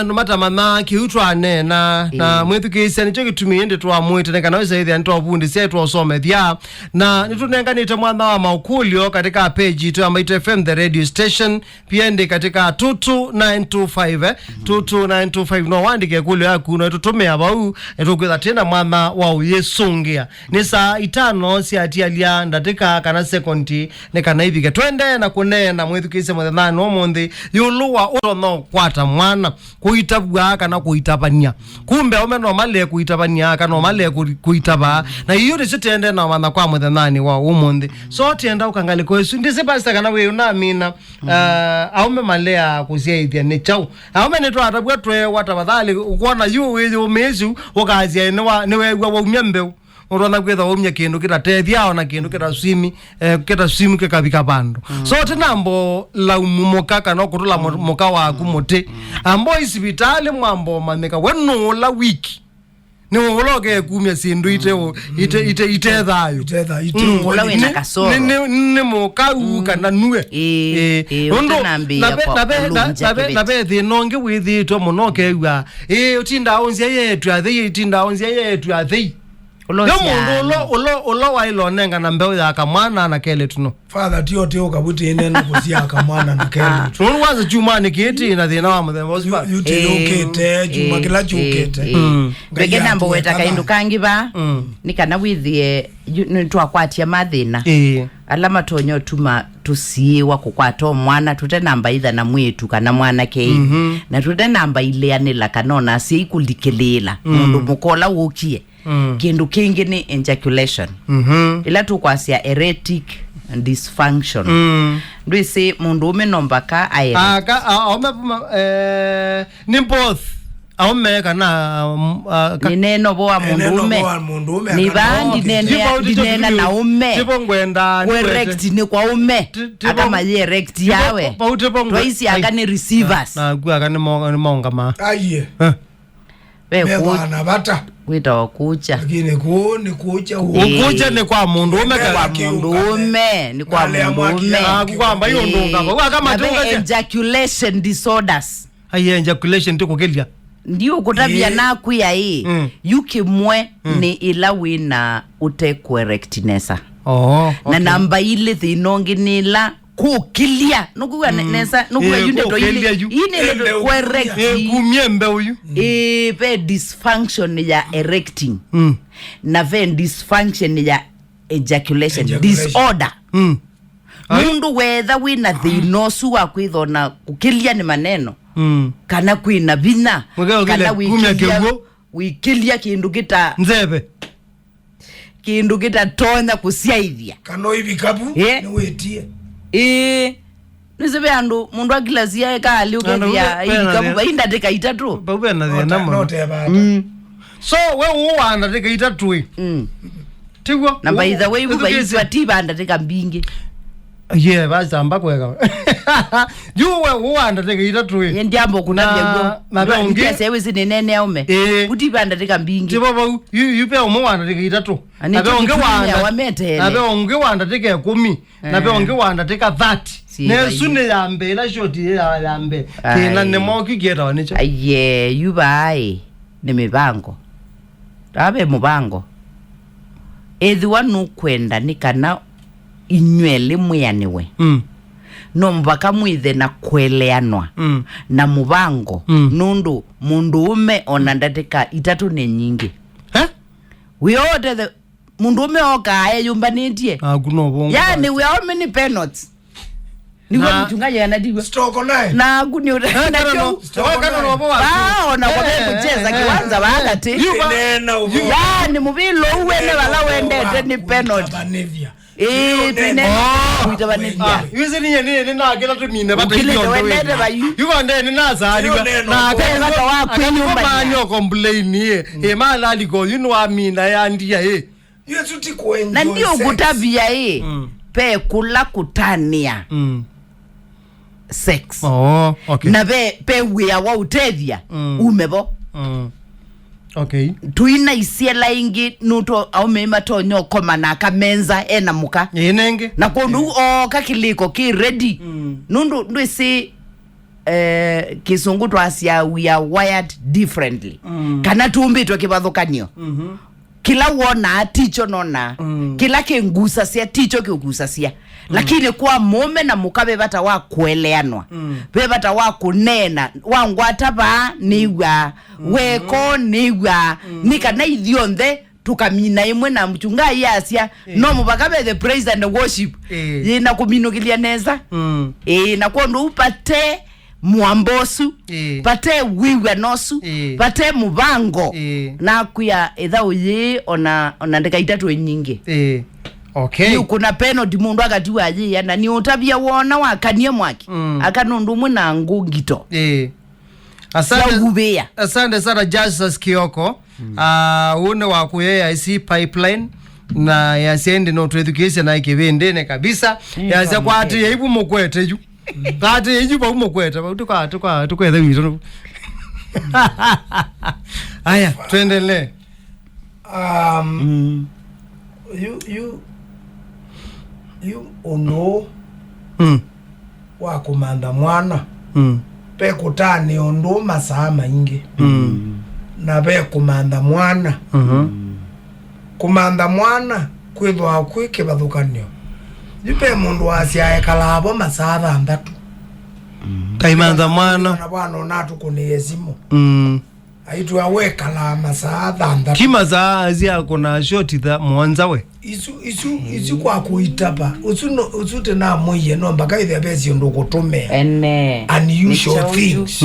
no mata mama kiutwane na mwethu kisa nicho kituminde twa mwete neka naweza hithi anto obundi sia twa osome thia na nitunenga nita mwana wa maukulio katika page itu ambayo FM the radio station pia ndi katika 22925 22925 no wandike kulio yaku no tutume abau etukwitha tena mwana wa uyesungia ni saa 5 sia alia ndatika kana sekondi neka na ivike twende na kunena mwethu kisa mwathana omonthi yuluwa no kwata mwana kuitabwa kana kuitapania kumbe omeno male kuitapania kana male kuitaba na hiyo ni sitende na mwana kwa mwathani wa omonthi so tienda ukangali kwesu ndise pasta kana we una mina aume malea kusiaithia ni chau aume ni twata bwetwe watabadhali ukona yu we umezu ukazia ni we wa umyembe urona kwetha umya kindu kitatethia na kindu kita swimi kikabika bando so tinambo la umumoka kana kutula moka wa kumuti ambo isibitali mwambo mameka wenu la wiki ni uloge kumya sindu ite thayu ula wena kasoro ni moka kana nuwe ondo na be the nonge withi to monoke wa utinda onzia yetu athei ulo wa ilo nenga na mbeo ya kamwana na kele tuno father tio kabuti ene no kusia kamwana na kele tuno waza chuma ni kiti na thina wa muthemba yuti ukete chuma kila chukete bege nambo weta kaindu kangi ba nikana withie nitwa kwatia mathina alama tonyo tuma tusiwa kukwata mwana tute namba itha na mwitu kana mwana kei na tute namba ile anela kanona si kulikelila mundu mukola wokie kindu kingi ni ejaculation ila tukwasia eretic dysfunction ndwisi mundu umenomba aye ni both aume kana ni neno boa mundume ni bandi nena na ume tipo ngwenda correct ni kwa ume akama ye erect yawe twaisi akani receivers na ku akani monga ma aye bana bata wita wakucha lakini ni kucha ukucha ni kwa mundume ni kwa mundume kwamba hiyo ndonga kwa kama tunga ejaculation disorders aye ejaculation tiko kelia ndio kutabia na kuya hii yukimwe ni ila wina ute correctness na namba ile thinongi nila kukilia nukuwa nesa nukuwa yunde to ile ine correct kumyembe uyu pe dysfunction ya erecting na ve dysfunction ya ejaculation disorder mundu wetha wina thinosu wa kwithona kukilia ni maneno kana kwina bina kana wikilia kindu kita nzebe kindu kita tonya kusiaithia kana hivi kabu ni wetie nizebe andu mundu akilazia kali ukethia hivi kabu inda teka itatu babu na thina mo so we uanda teka itatu tigwa na by the way ubaizwa tiba anda teka mbingi yeah bazamba kweka juwe uanda teka itatu ndiambo kunabya na bonge sewe zinene aume kutiba anda teka mbingi tibo yupe umuanda teka itatu na bonge wanda teka 10 na bonge wanda teka 30 nesune yambe la shoti yambe kina nemoki gera wanicha aye yubai ni mibango tabe mubango edhiwa nukwenda nikana inywele muyaniwe no mbaka mwithe na kweleanwa na mubango nundu mundu ume onandateka itatu ne nyingi wiyote the mundu ume okaye yumbanetie kuno bongo yani we how many penalties niwe mchungaji anadiwa stoko naye na kuni na cho kana no boa na kwa kucheza kiwanza wakati yani mubilo uwene wala wendete ni penalty yuze ni na kila tu mine bata hiyo yuko ndene na zali na kaka wako nyumba manyo complain mala aliko yinu amina ya ndia yesu tikuenjoy na ndio kutabia pe kula kutania sex okay na pe wia wa utethia umebo okay tuina isiela ingi nuto au mema tonyo koma na kamenza ena muka inenge na kondu kakiliko ki ready nundu ndwisi kisungu twasia we are wired differently kana tumbitwe kibathukanio kila wona ticho nona kila kengusa sia ticho kigusa sia lakini kwa mume na mukabe bata wa kueleanwa be bata wa kunena wangwata ba niwa weko niwa nikana ithionthe tukamina imwe na mchunga yasia no mubakabe the praise and the worship ina kuminukilia neza na kondo upate muambosu pate wiwe nosu pate mubango na kuya ethau yi ona ndeka itatu nyingi okay kuna peno di mundu akatiwa yi na ni utabia wona wakanie mwaki akanundu muna ngugito asante sana Justice Kioko une wa kuya isi pipeline na yasende no education na ikibendene kabisa yasa kwati yaibu mukwete ju kati yeju ba mukwete tukwethe wito aya tuendelee you ono wa kumanda mwana pe kutani ondo masaa maingi na be kumanda mwana kumanda mwana kwithwa kwike bathukanio yupe mundu asia ekalabo masaa 3 kaimanda mwana na bwana onatu kuniyezimo aitu aweka la masaa 3 kima za azia kuna shoti tha mwanza we isu kwa kuitapa usu tena moye no mbaka ithe besi ndo kutume unusual things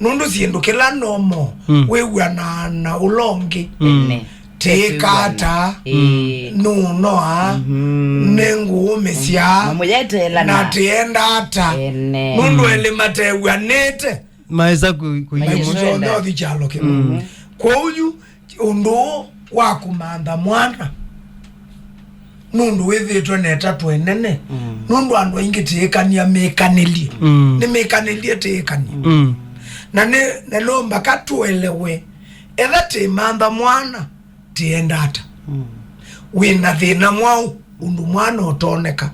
nundu siendo kila nomo wewe na ulongi tekata nunoa nengu mesia na tienda ata nundu elimatewa nete maeza kuimuzondo dichalo ke kwa uyu undo wa kumanda mwana nundu wethitwe neta twenene nundu andu aingi tiikania mekanelie ni mekanelie tiikania na ne lomba katuelewe etha timanda mwana tienda ata wina thina mwau undu mwana utoneka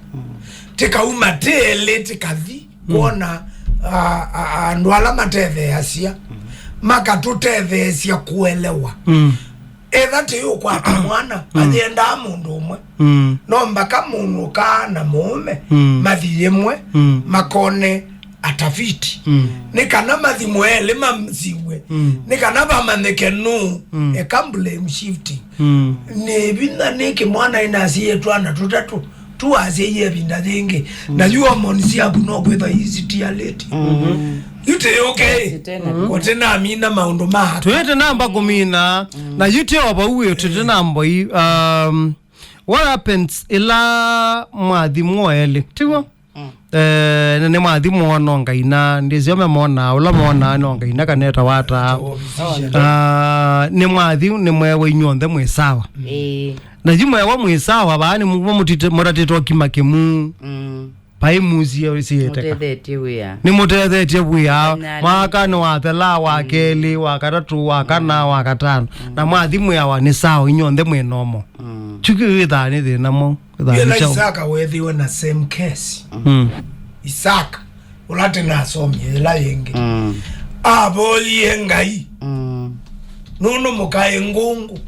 tikauma tele tikathi kuona andu ala mateve asia makatuteve asia kuelewa etha tiyo kwa mwana agenda mundu umwe no mbaka mundu kana mume mathiye mwe makone atafiti nikana mathimwele mamziwe nikana bamaneke nu blame shifting ne binda niki mwana inasiye twana tutatu tuaziye binda zingi na yuwa monisia kuno kwetha isitia leti yute okay kote na amina maundu maha tuwete namba kumina na yute wapa uwe tuwete namba what happens ila mwathi mwele tiwa nene mwathi mwono ngaina ndizio me mwona ula mwona nongaina kaneta wata ni mwathi ni mwewe inyonde mwesawa na jimwe wa mwesawa baani muratito kimakemu pai muzi ya siyeteka ni mutethetie wia mwakani wa thela wa keli wa katatu wa kana wa katano na mwathi mwewa ni sawa inyonde mwenomo chuki withani thina mo yena Isaka wethiwe na same case Isaka ulate na asomye ila yengi abolie ngai nuno mukae ngungu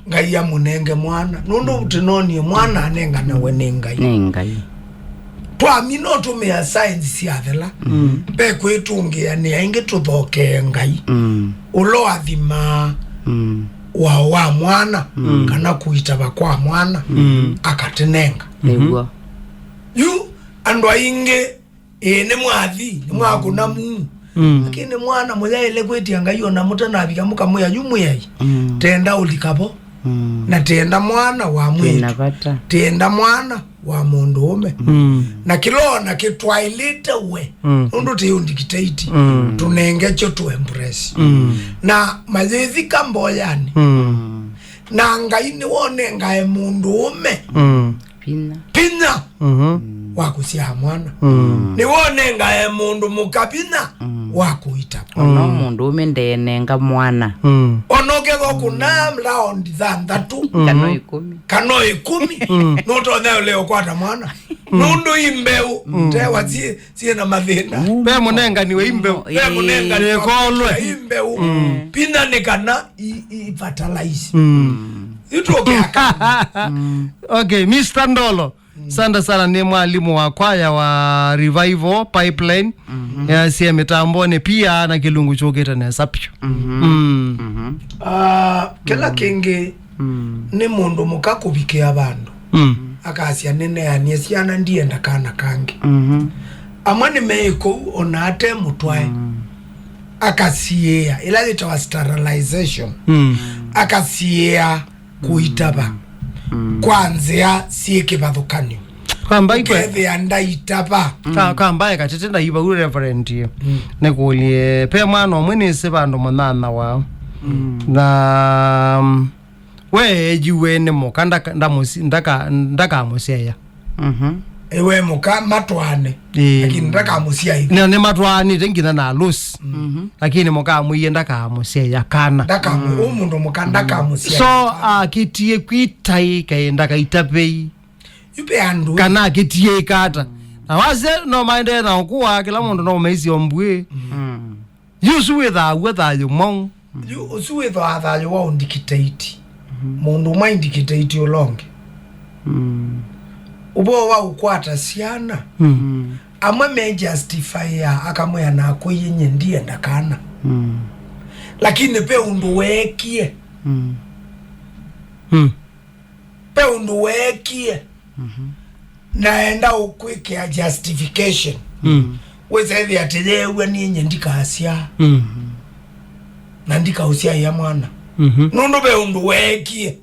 ngai ya munenge mwana nuno utinoni mwana anenga na wenengai twa mino tumia science siathela pe kwetungia ni ainge tuthoke ngai ulo athima wa mwana kana kuitaba kwa mwana akatenenga yu andu ainge ni mwathi ni mwakuna mu lakini mwana muyaile kwetia ngai ona mutana abika mukamuya yumuyai tenda ulikabo na tenda mwana wa mwitu tenda mwana wa mundu ume na kilona kitwailite we undu tiundikitaiti tunengecho tu embrace na mazethi kamboyani na ngai ni wone ngai mundu ume pina wakusia mwana ni wone ngae mundu mukabina wakuita ono mundu umendenenga mwana onogego kuna round thandatu kano 10 notoneo leo kwata mwana nundu imbeu tewa sie na mathina pe munenga niwe imbeu pe munenga ni kolwe imbeu pina nikana i fertilize Okay, Mr. Ndolo. Sanda sana ni mwalimu wa kwaya wa Revival Pipeline. Ya siya mitambone pia na kilungu choketa na sapyo. Kila kingi ni mundu mukakubike abandu. Akasia nene ya niesiana ndienda kana kangi. Amani meiko onate mutwae. Akasiea. Ila itawa sterilization. Akasiea kuitaba. Kwanzia sieke bathukanyo. Kambai kwa kethe anda itaba. Kambai katetenda iba uri reverend ye. Nekulie pe mwana omwene se bandu monana wa. Na we juwene mokanda ndaka museya. Ewe muka matwane. Lakini ndaka musia hivi. Ne matwane tengina na loss. Lakini muka muye ndaka museya kana. Ndaka umundu muka ndaka musia. So kitie kwitai kaenda itapei. Yupe andu. Kana kitie kata. Na waze no maende na okuwa kila mundu no meisi ombwe. Yusu witha you mong. Yusu witha you wa indicate. Mundu ma indicate olonge. Ubo wa ukwata siana. Amwe me justify ya akamwe na akoyenye ndiye ndakana. Lakini pe undu wekie. Pe undu wekie. Naenda ukwike ya justification. Weze hivi atelewe niye ndika asia. Na ndika usia ya mwana. Nundu pe undu wekie.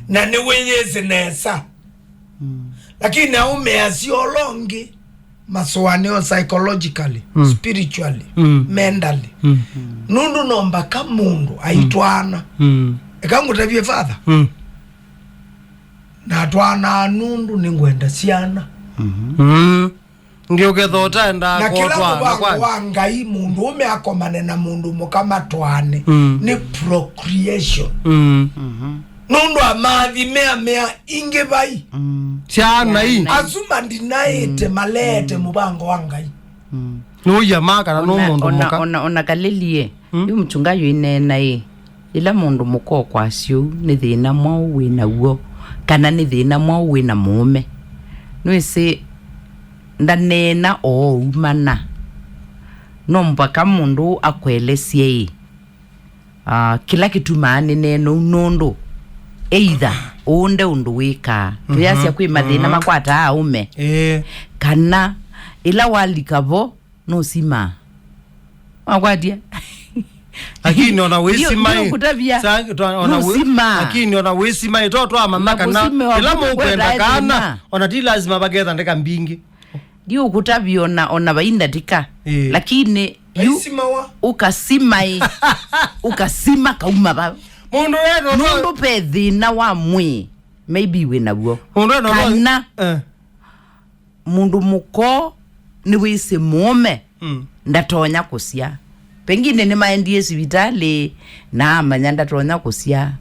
Na ni wenyezi nesa. Lakini na umeasiolongi maswaneo psychologically, spiritually, mentally. Nundu nomba kamundu aitwana. Ekangu tabie father. Na atwana nundu ningwenda siana. Ndio kethota enda kwa twana. Na kila kubangu wangai mundu umeakomane na mundu mukama twane. Ni procreation. Nundu amathi mea inge bai. Siana hii. Azuma ndinaete malete mubango wangai. Nuya maka na mundu muka. Ona kalilie. Yu mchungayo inena hii. Ila mundu muko kwa siu ni thina mwau wina uo. Kana ni thina mwau wina mume. Nwisi ndanena umana. No mpaka mundu akwelesie hii. Kila kitu maani neno nundu. Either unde undu wika tuyasya kwi mathina makwata aume kana ila walikavo no sima wakwatia lakini ona wesi mai lakini ona wesi mai toto amamaka na ila mukwenda kana ona ti lazima bagetha ndeka mbingi dio kutavyo ona bainda tika lakini ukasimai ukasima kauma baba mundu pe thina wa mwi maybe we naguo kana mundu muko ni wise mume ndatonya kusia pengine ni maendie sibitali na manya ndatonya kusia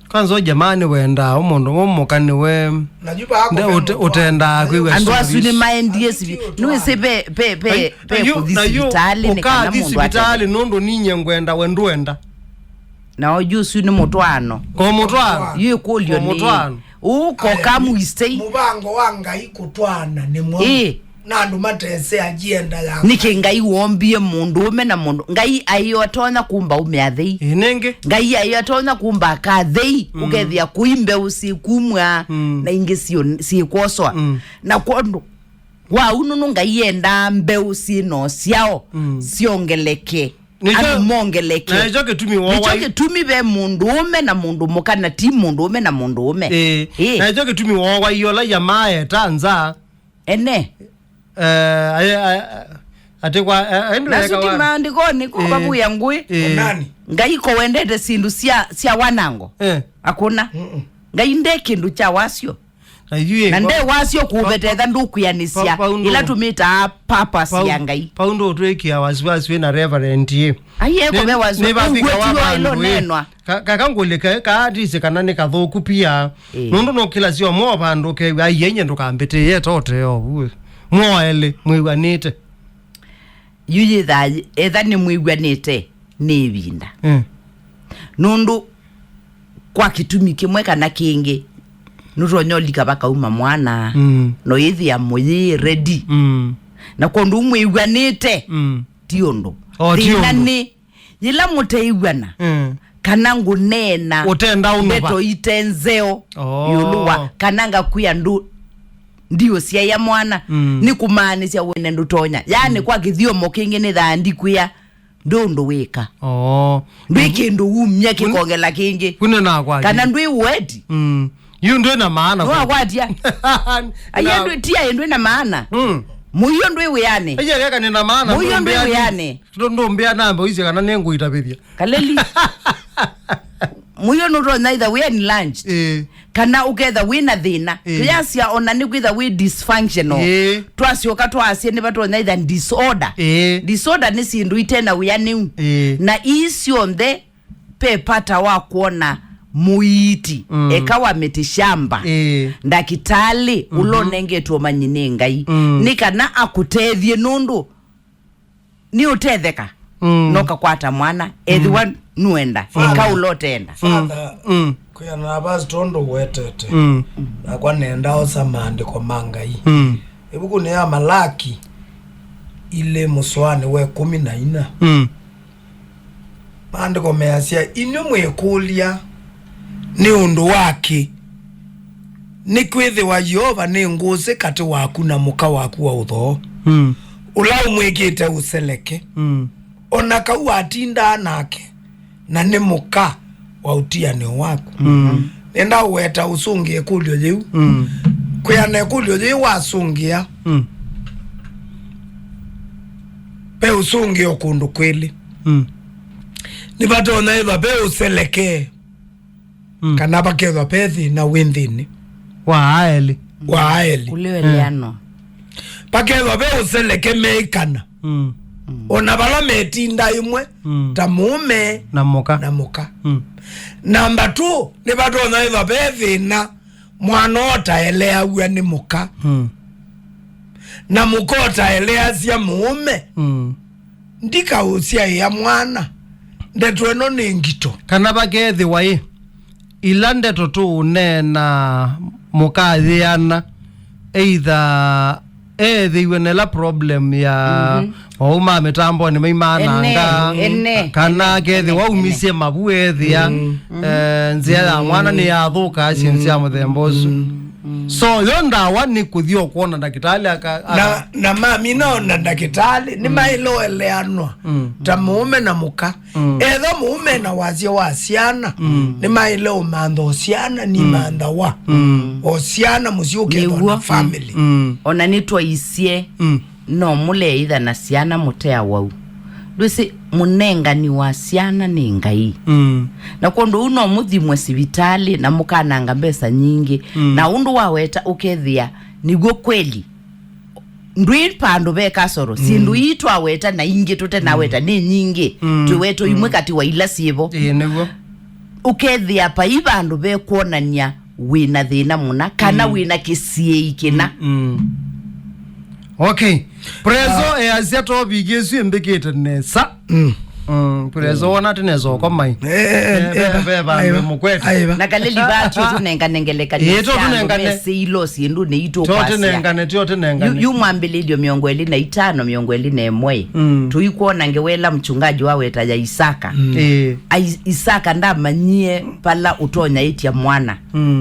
kanzo jamani wenda umundu mumukani we utenda kwiwe ando asuni maendie sibitali ni wise pe kudisibitali ni kana mundu sibitali nundu ninye ngwenda wenduenda na ojusu ni mutwano ko mutwano yu kulyo ni uko kamuistei mubango wanga ikutwana ni mwa nandu matese agenda ya nike ngai wombie mundu ume na mundu ngai ayo atona kumba ume athei inenge ngai ayo atona kumba akathei ukethia kuimbe usikumwa na ingi si kwoswa na kondo wa ununu ngai enda mbe usino siao siongeleke mongeleke na ijoke tumi wowa ijoke tumi be mundu ume na mundu muka na ti mundu ume na mundu ume na ijoke tumi wowa yola yamae tanza ene atekwa na suti maandiko ni kwa babu yangu nani ngai ko wendete sindu sia wanango akuna ngai ndeke ndu cha wasio na nde wasio kubeteza ndukuyanisia ila tumita purpose ya ngai paundo tweki awasiwasi na reverend ye ayeko be wazo ilo nenwa kakangole kaadise kanane kathoku pia nundu no kila sio mo bandu ke ayenye ndukambete yetote yo moele mwiwanite yuyi thayi etha ni mwiwanite ni binda nundu kwa kitumi kimwe kana kingi nuronyolika bakauma mwana no yithia muyi ready na kondu mwiwanite tiondo dinani yila muteigwana kana ngunena utenda unuba beto itenzeo yuluwa kana ngakuya ndio SYA mwana ni kumaanisha wene ndutonya yani kwa githiomo kingi ni thandi kuya ndondo weka ndwiki ndu umya kikongela kingi kunena kwa kana ndwi wedi yu ndo na maana kwa kwatia ayendu tia ndo na maana muyo ndwi weyane aje reka ni na maana muyo ndwi weyane ndo mbea namba ize kana nengo itapithia kaleli muyo no neither we in lunch kana uketha wina thina tuyasia ona ni kwitha we dysfunctional twasioka twasie ni batu neither disorder disorder ni sindu itena weyane na isio nthe pepata wa kuona muiti ekawa metishamba ndakitali ulonengetwo manyine ngai nikana akutethie nundu ni utetheka noka kwata mwana ethiwa nuenda eka ulotenda kuya na basi tondo wetete na kwa nenda osamande kwa mangai ebuku ne ya Malaki ile muswane we 14 mande ko measia inyo mwekulia ni undu wake ni kwithi wa Jehova ni nguze kati waku na muka waku wa utho ula umwekite useleke ona kau atinda nake na ni muka wa utiane waku nenda weta usungie kulyo jiu kuyane kulyo jiu wasungia pe usungie okundu kweli ni batona eva pe useleke kana bakethwa pethi na windini waeli kuleweleano bakethwa pe useleke meikana ona bala metinda imwe ta mume na muka namba 2 ni batona eva pethi na mwanota elea uya ni muka na mukota elea sia mume ndika usia ya mwana ndetwe no ningito kana bagethi wai ilande tu nena mukathiana either thiwe nela problem ya wauma mitambo ni maimana kana gethi waumisie mabu ethia nzia ya mwana ni yathuka acincia muthembosu so yonda wani kuthio kuona ndakitali na mami naona ndakitali ni mailo eleanwa ta mume na muka etho mume na wazia wa siana ni mailo umando siana ni manda wa osiana musiuke na family ona nitwa isie no mule either na siana mutea wau Lusi munengani wa siana ni ngai na kondo uno muthimwe sibitali na mukananga mbesa nyingi na undu waweta ukethia niguo kweli ndwi pando be kasoro sindu itwa weta na ingi tute na weta ni nyingi tuweto imwe kati wa ila sibo niguo ukethia pa ibandu be kuonania wina thina muna kana wina kisie kina okay prezo azia to bigesu embekete nesa prezo wana tenezo kwa mai beba mukweta na kaleli batho tunenganengeleka ni tunengane silo sindu ne ito kwa tunengane yu mwambelilio miongo 5 miongo 1 tuikuona ngewela mchungaji waweta ya Isaka Isaka ndamanyie pala utonya itia mwana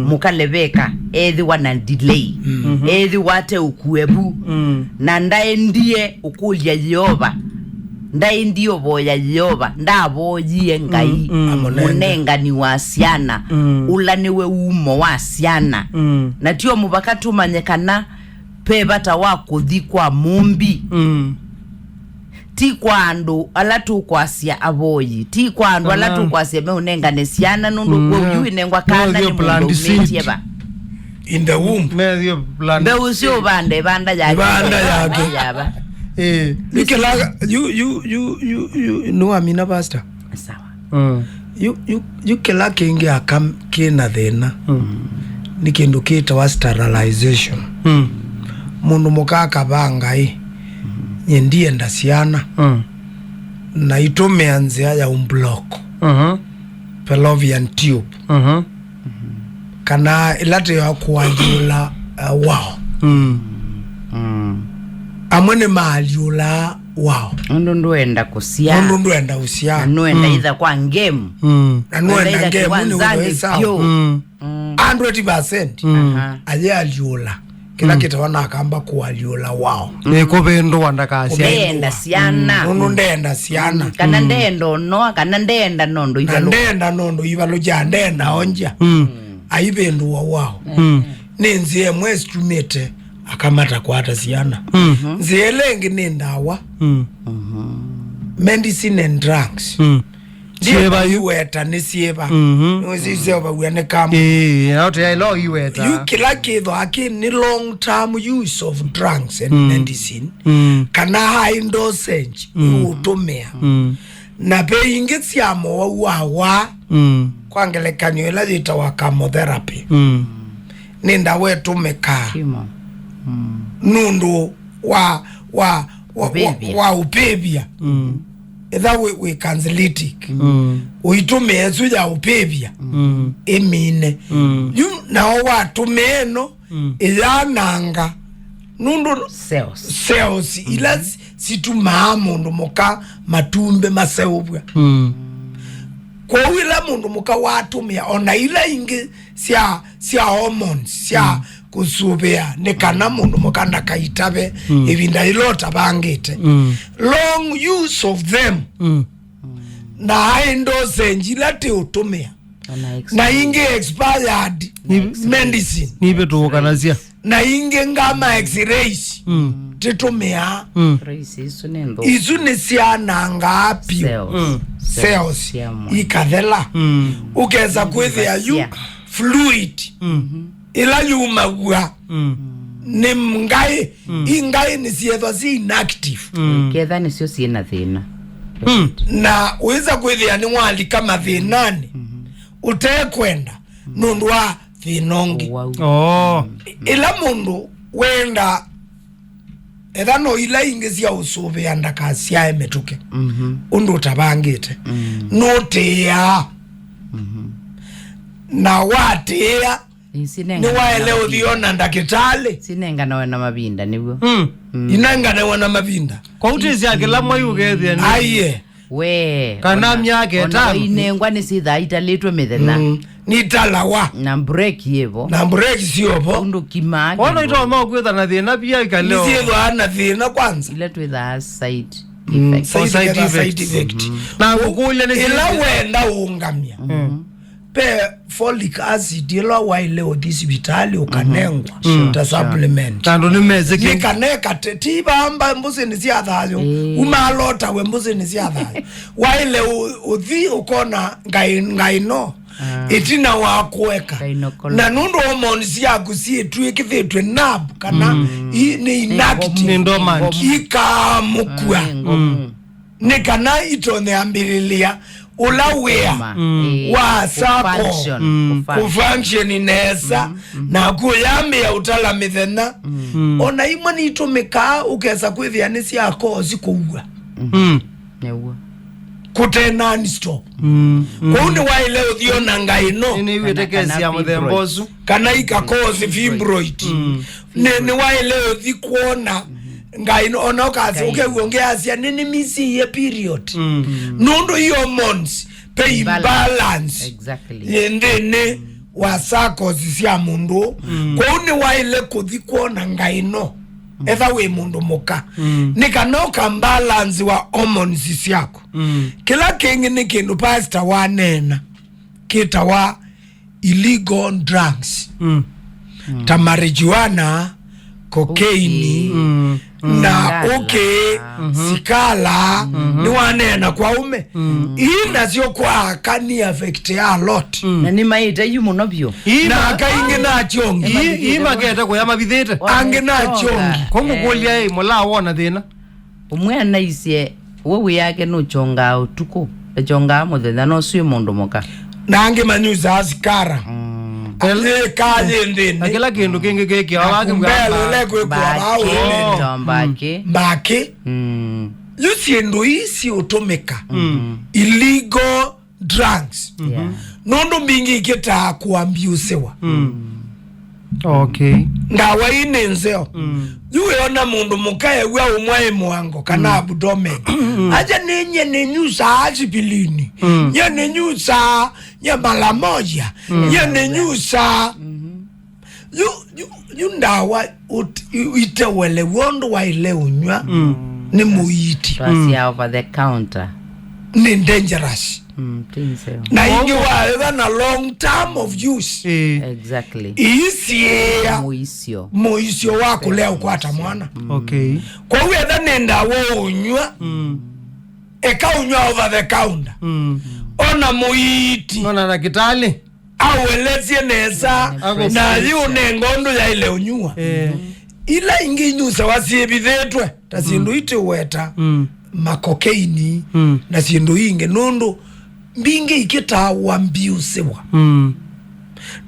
mukalebeka ethi wana delay ethi wate ukuebu na ndae ndie ukulia Jehova ndai ndio boya Jehova ndaboyie ngai munengani wa siana ula niwe umo wa siana na tio mubakatu manyekana pe bata wako thikwa mumbi ti kwando alatu kwasia aboyi ti kwando alatu kwasia me unengane siana nundu kwa uyu inengwa kana ni mundu umetieba in the womb. MBUSI ubande banda yake. You know Amina pastor. Sawa. You kila kingi akam kina thina. Nikindu kita wa sterilization. Mundu mukaka bangai. Nyendie ndasiana. Na itume anzia ya umblock. Fallopian tube. Kana ilate ya kuajula wow. Amwene maajula wow. Nundu enda kusia. Nundu enda usia. Nuenda either kwa game. Nuenda game ni uweza. 100%. Aje aljula. Kila kitu wana akamba kualjula wow. Kubendo wandakasia. Ndenda siana. Nundu ndenda siana. Kana ndendo no, kana ndenda nondo ivalo. Ndenda nondo ivalo ja ndenda onja. Aibendu wa wow. Ninzie mwestumete akamata kwata siana. Nzielenge nendawa. Medicine and drugs. Sieba yueta ni sieba. Nwezi sieba uene kamu. Auto ya ilo yueta. You kila kitho haki ni long term use of drugs and medicine. Kana high dosage. Utumea. Na pe ingeti ya moa wa. Kwa ngele kanyo ila jita wa chemotherapy. Ninda wetu meka. Nundu wa upebia. Either we cancelitic. Uitume ezu ya upebia. Emine. Na owa tumeno. Ila nanga. Nundu cells. Ila situ maamundu muka matumbe maseubwa. Kwa wila mundu muka watumia. Ona ila ingi siya hormones. Siya kusubea. Nekana mundu muka ndakaitabe. Evinda ilota bangite. Long use of them. Na haendo senjila te utumia. Na inge expired medicine. Nipe tuokanazia. Na inge ngama x-rays. Titumia. Isu nisiya nanga apio. Cells. Ikathela. Ukeza kwezi ya yu fluid. Ila yu magua. Ni mngai. Ingai nisiyedwa si inactive. Kedha nisio siyena thina. Na uweza kwezi ya niwali kama thinani. Utekwenda. Nundua thinongi. Ila mundu wenda edano ila ingezi ya usube ya ndakasi ya emetuke. Undu utabangite. Notea. Na watea. Ni waeleo dhiona ndakitale. Sinenga na wana mabinda niwo. Inanga na wana mabinda. Kwa utezi yake lama yuke. Aye. We. Kanami yake tamu. Inengwa ni sitha italitwe mithena. Nitalawa. Na break yevo. Na break siyopo. Undu kimaki. Wano ito wama kweza na dhina pia ikaleo. Nisiyezo hana dhina kwanza. Ila tuweza side effect. Side effect. Na kukule nisi. Ila wenda uungamia. Pe folic acid ila waile odisibitali ukanengwa. Ta supplement. Tando ni meze ki. Nikaneka tiba amba mbuzi nisi adhayo. Umalota we mbuzi nisi adhayo. Waile udhi ukona ngaino. Itina wakuweka. Na nundu hormones ya kusie tuwe kithitwe nab. Kana ni inactive. Ni dormant. Ika mukua. Nikana itone ambirilia. Ulawea wa sako kufunction inesa na kuyambi ya utala mithena ona imwe ni itumika ukesa kwithia nisi yako zikuwa kutena ni stop kwa uni waile uthiona ngaino ni witekesi ya mthembozu kana ikakozi fibroid ni waile uthi kuona ngaino ona kazi ukeongea sia nini misi ye period nundu hormones pe imbalance exactly ndene wasako zisia mundu kwa uni waile kuthi kuona ngaino etha we mundu muka nikanoka balance wa hormones siako kila kingi ni kindu pastor wanena kita wa illegal drugs ta marijuana cocaine na sikala ni wanena kwa ume ina sio kwa kani affect a lot na ni maita yumo nobyo na kainge na chongi ima keta ko yama bithete ange na chongi kongo kolia mola wona thina umwana isie wewe yake no chonga utuko chonga muthenya no sio mundu moka nange manyuza asikara kaje ndene akila kindu kingi kiki awake mbele kwe kwa mbake yusiendo isi utomeka illegal drugs nondo mingi iketa kuambiusewa okay ndawa inenzeo yuwe ona mundu mukaye wa umwae mwango kana abdomen aja nenye nenyusa ajipilini nye nenyusa nye mala moja nye nenyusa yu ndawa ite wele wondo wa ile unywa ni muiti twasi over the counter ni dangerous na ingi wa na long term of use exactly isia moisio wako leo kwata mwana okay kwa hiyo nenda wo unywa eka unywa over the counter ona muiti ona na kitali au elezie neza na yu nengondo ya ile unywa ila ingi nyusa wasiebithetwe tasindu ite weta makokaini na sindu inge nondo mbinge ikita wambiusewa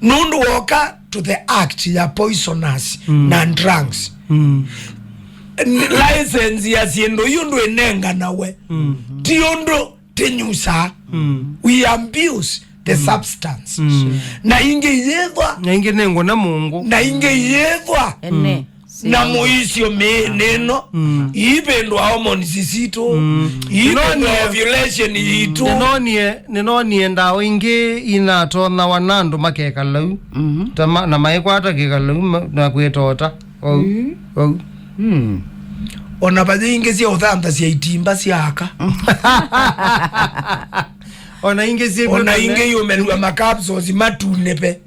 nondo woka to the act ya poisonous na drugs license ya sindu yundu enenga nawe tiondo tenyusa we abuse the substance na inge yedwa na inge nengo na Mungu na inge yedwa na moisio neno ibendo hormones isito ibendo ovulation yitu nenonie ndawo inge inatona wanandu makeka lau tama na maikwata keka lau na kwetota ona baje inge sia uthanta sia itimba siaka ona inge yumelwa makapsules matunepe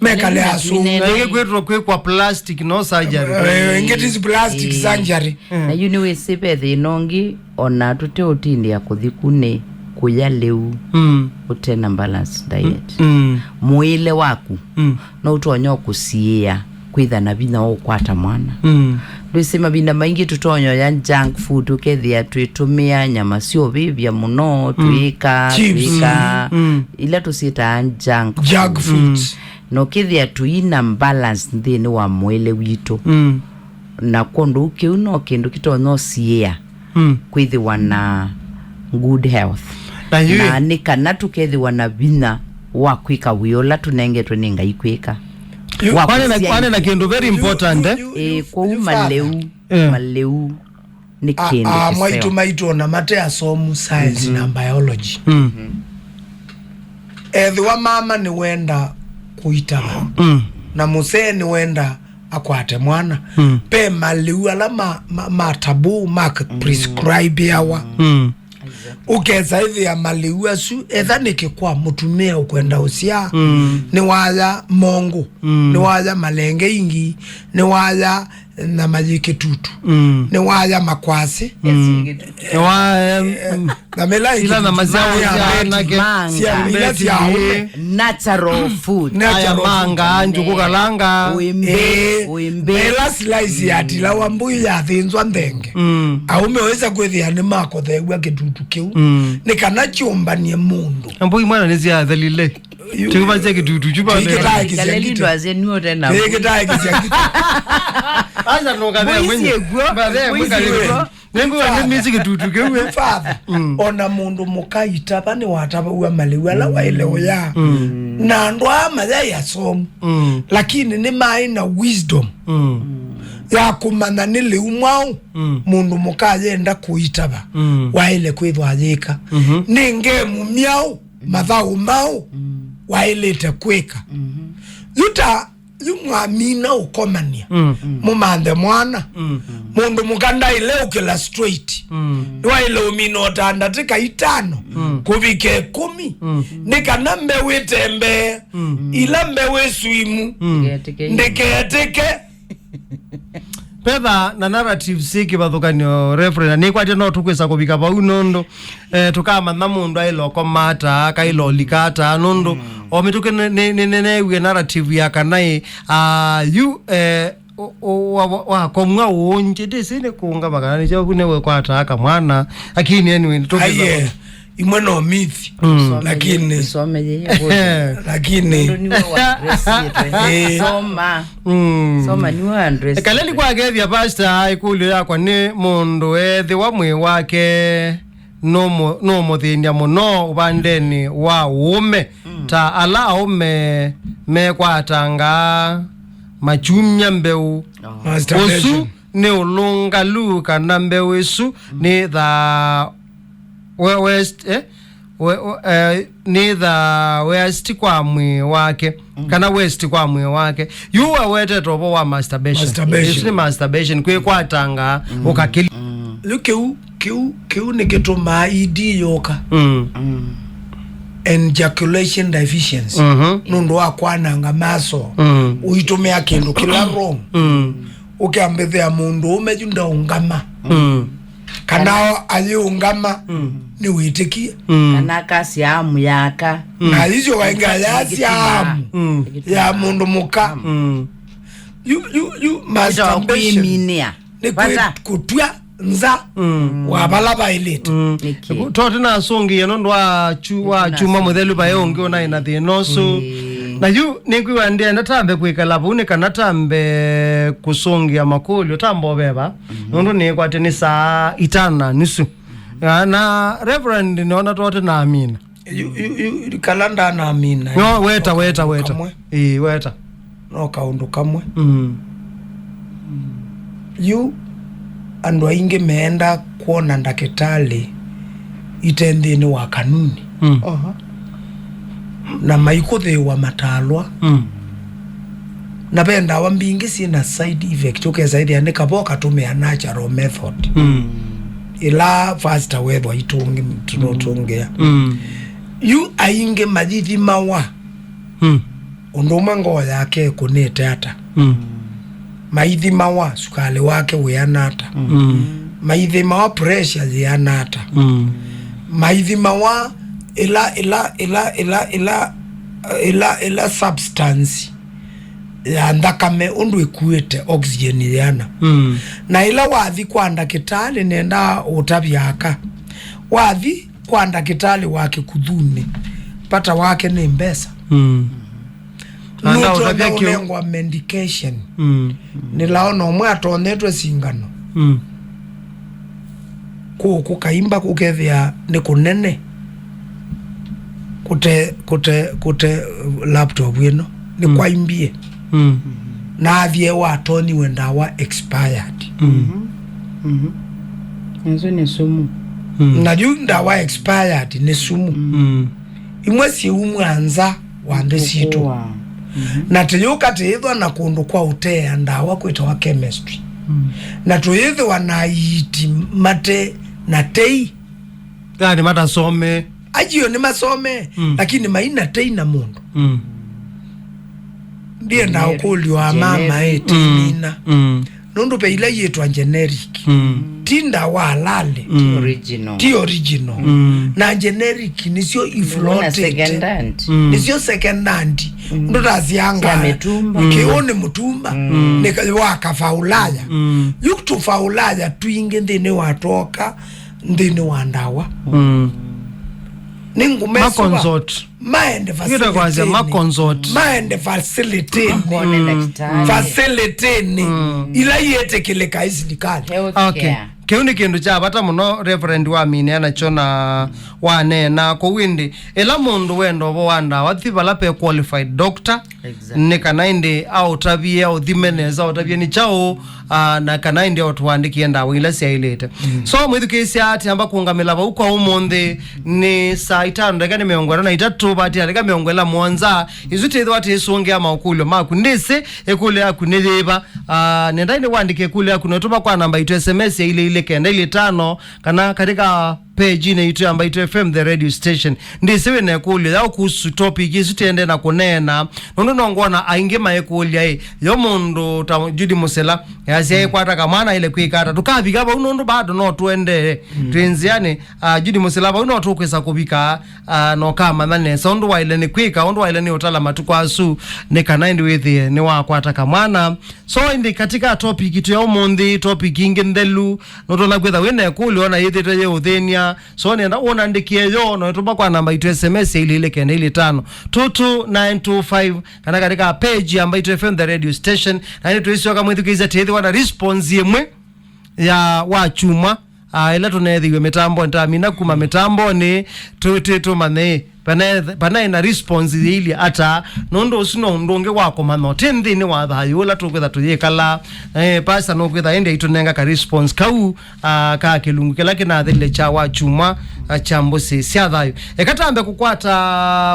mekale asu inge kwetro kwa plastic no surgery inge this plastic surgery na uniwesipe thinongi ona tute utindi ya kuthikune kuya leu utena balance diet mwile waku no utonyo kusia kwitha na bina okwata mwana ndisema bina maingi tutonyo ya junk food ukethia twitumia nyama sio bibia muno twika ila tusita junk foods no kethia tuina balance ndini wa mwele wito na kondo ukiuno kindu kitonyo SYA kwithi wana good health na nikana tukethiwa na bina wa kwika wiola tunengetwe ninga ikwika wane na kindu very important kwa maleu ni kindu mwaitu na mate asomu science na biology wa mama ni wenda kuitaba na musee ni wenda akwate mwana pe maleu ala matabu prescribe yawa ukeza hivi ya maliwa su ethanike kwa mutumia ukwenda usia ni waya mongo ni waya malenge ingi ni waya na majike tutu ni waya makwasi ni waya na mela ila na mazao ya natural food na manga njugu kalanga uimbe mela slice ya tila wambuyi ya thinzwa ndenge au meweza kwethia ni mako thegwa kitutu kiu ni kana chumbanie mundu ambuyi mwana nezi ya thalile chuba cheki tutu chuba kaleli dwaze nuote na aza nokabea mwenye baadaye mkalele nengo ndimizi kitutu kewe father ona mundu mukaita bani wataba uwa maliwa la waile ya na ndwa maya ya som lakini ni maina wisdom ya kumana nile umwao mundu mukaje enda kuitaba waile kwithwa yika ninge mumiao mathau mau waile te kweka yuta yumwamina ukomania mumande mwana mundu mukanda ile ukela straight waile umino tanda tika 5 kubike 10 nika nambe witembe ila mbe weswimu ndeketeke pedha na narrative siki bathukanio reference ni kwate no tukwisa kubika ba unondo tukama na mundu ailoko mata kailo likata nondo omituke ne we narrative ya kanai you wa komwa wonje desine kunga bakana ni kune we kwata aka mwana akini anyway tukwisa imwe no mithi lakini some yeye lakini soma ni wa address kaleli kwa gethia pastor ikulu yakwa ni mundu ethi wa mwi wake no muthinia muno ubandeni wa ume ta ala ume mekwatanga machumya mbeu osu ni ulunga luka na mbeu isu ni the west neither west kwa mwi wake kana west kwa mwi wake you are wete tobo wa masturbation kwe kwa tanga ukakili kiu ni kituma ID yoka ejaculation deficiency nundu wa kwananga maso uitumia kindu kila wrong ukiambethea mundu umejunda ungama kanao aliungama ni witikie kana kasi amu yaka na hizo wainga ya ya mundu muka you masturbation ni kutwa nza wabala bailete tote na songi yeno ndwa chuma modelu bayongi ona ina thinoso na yu nikuwa ndiye ndatambe kwikala bune kana tambe kusongia makoli tambo beba ndo ni kwate ni saa itana nisu na reverend niona tote na amina you kalanda na amina no weta weta no kaundu kamwe you andwa inge meenda kuona ndakitali itendeni wa kanuni na maikuthe wa matalwa na benda wa mbingi sina side effect uke zaidi andika boka tumia natural method ila faster weather itungi tunotongea you ainge majithi mawa unduma ngo yake kunete hata maithi mawa sukali wake uyanata maithi mawa pressure yanata maithi mawa ila substance ya ndakame undu ikuete oxygen yana na ila wathi kwa ndakitali nenda utabyaka wathi kwa ndakitali wake kuthuni pata wake ni mbesa anda utabia kiongwa medication nilaona umwe atonetwe singano kukaimba kukethia ni kunene kute laptop wino ni kwaimbie na avye watoni wenda wa expired nzo ni sumu na junda wa expired ni sumu imwe si umwanza wande situ na tuyuka tuyithwa na kundu kwa utea ndawa kwita wa chemistry na tuyithwa na iti mate na tei yani mata some ajiyo ni masome lakini maina tei na mundu ndiye ndao kuli wa mama eti nina nundu pe ile yetu generic tinda wa lale ti original na generic nisio ifloated nisio secondhand ndo tazianga kione mutumba nikawaka faulaya yuktu faulaya tuinge ndene watoka ndene wandawa ningume consort maende facility ila yete kile kaisilikali okay keuni kindu cha bata muno reverend wa mine anachona wane na ko windi ela mundu wendo bo wanda wathiba lape qualified doctor ne kanainde au tabie au dhimeneza au tabie ni chao na kanainde watu waandiki enda wila sia ilete so mwithu kesi ati amba kungamela ba uko umonde ni saa 5 ndaka ni meongora na itatu bati alika meongela mwanza izute idho ati isonge ama ukulo makundese ekule akuneleba nenda ine waandike kule akunotoba kwa namba itu SMS ile kenda ile 5 kana katika page ine itu MBaitu FM the radio station ndisiwe ne kulya ya kuhusu topic isitende na kunena nondo nongona ainge mayekulya yo mundu Judy Musela yasiye kwata kamana ile kwikata tukavika ba unondo bado no twende twenziane Judy Musela ba uno tukwesa kubika no kama nane sondo wa ile ni kwika ondo wa ile ni utala matukwasu ne kanaindi with ni wa kwata kamana so indi katika topic itu ya umundi topic inge ndelu noto na kwetha wene kuli ona yithite ye uthenia so nenda ona ndikie yo no tuba kwa namba itu SMS ile kende ile 5 22925 kana katika page ya MBaitu FM the radio station na ile tuisio kama mwithukiza tethi wana response yemwe ya wachuma ila tunethiwe mitambo ntamina kuma mitambo ni tuteto mane pana ina response ili ata nondo usino ndonge wako mano tendi ni wa THAYU la tukwetha tuyekala pasa no kwetha ende itunenga ka response kau ka kilungu kila kina thile cha wachuma chambusi SYA THAYU ekatambe kukwata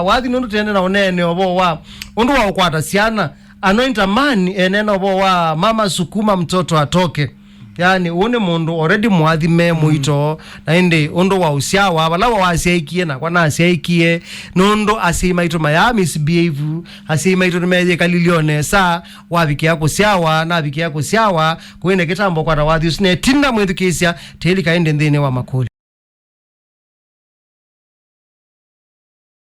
wathi nondo tende na onene obo wa undu wa kukwata siana anointa mani enena obo wa mama sukuma mtoto atoke yani une mundu already mwathime muito na indi undu wa SYA wa balawa wasiaikie na kwana asiaikie nondo asima ito mayami misbehave asima ito meje kalilione sa wabiki yako SYA na biki yako SYA kwene kitambo kwa wathi usine tinda mwethukisia teli kaende ndine wa makoli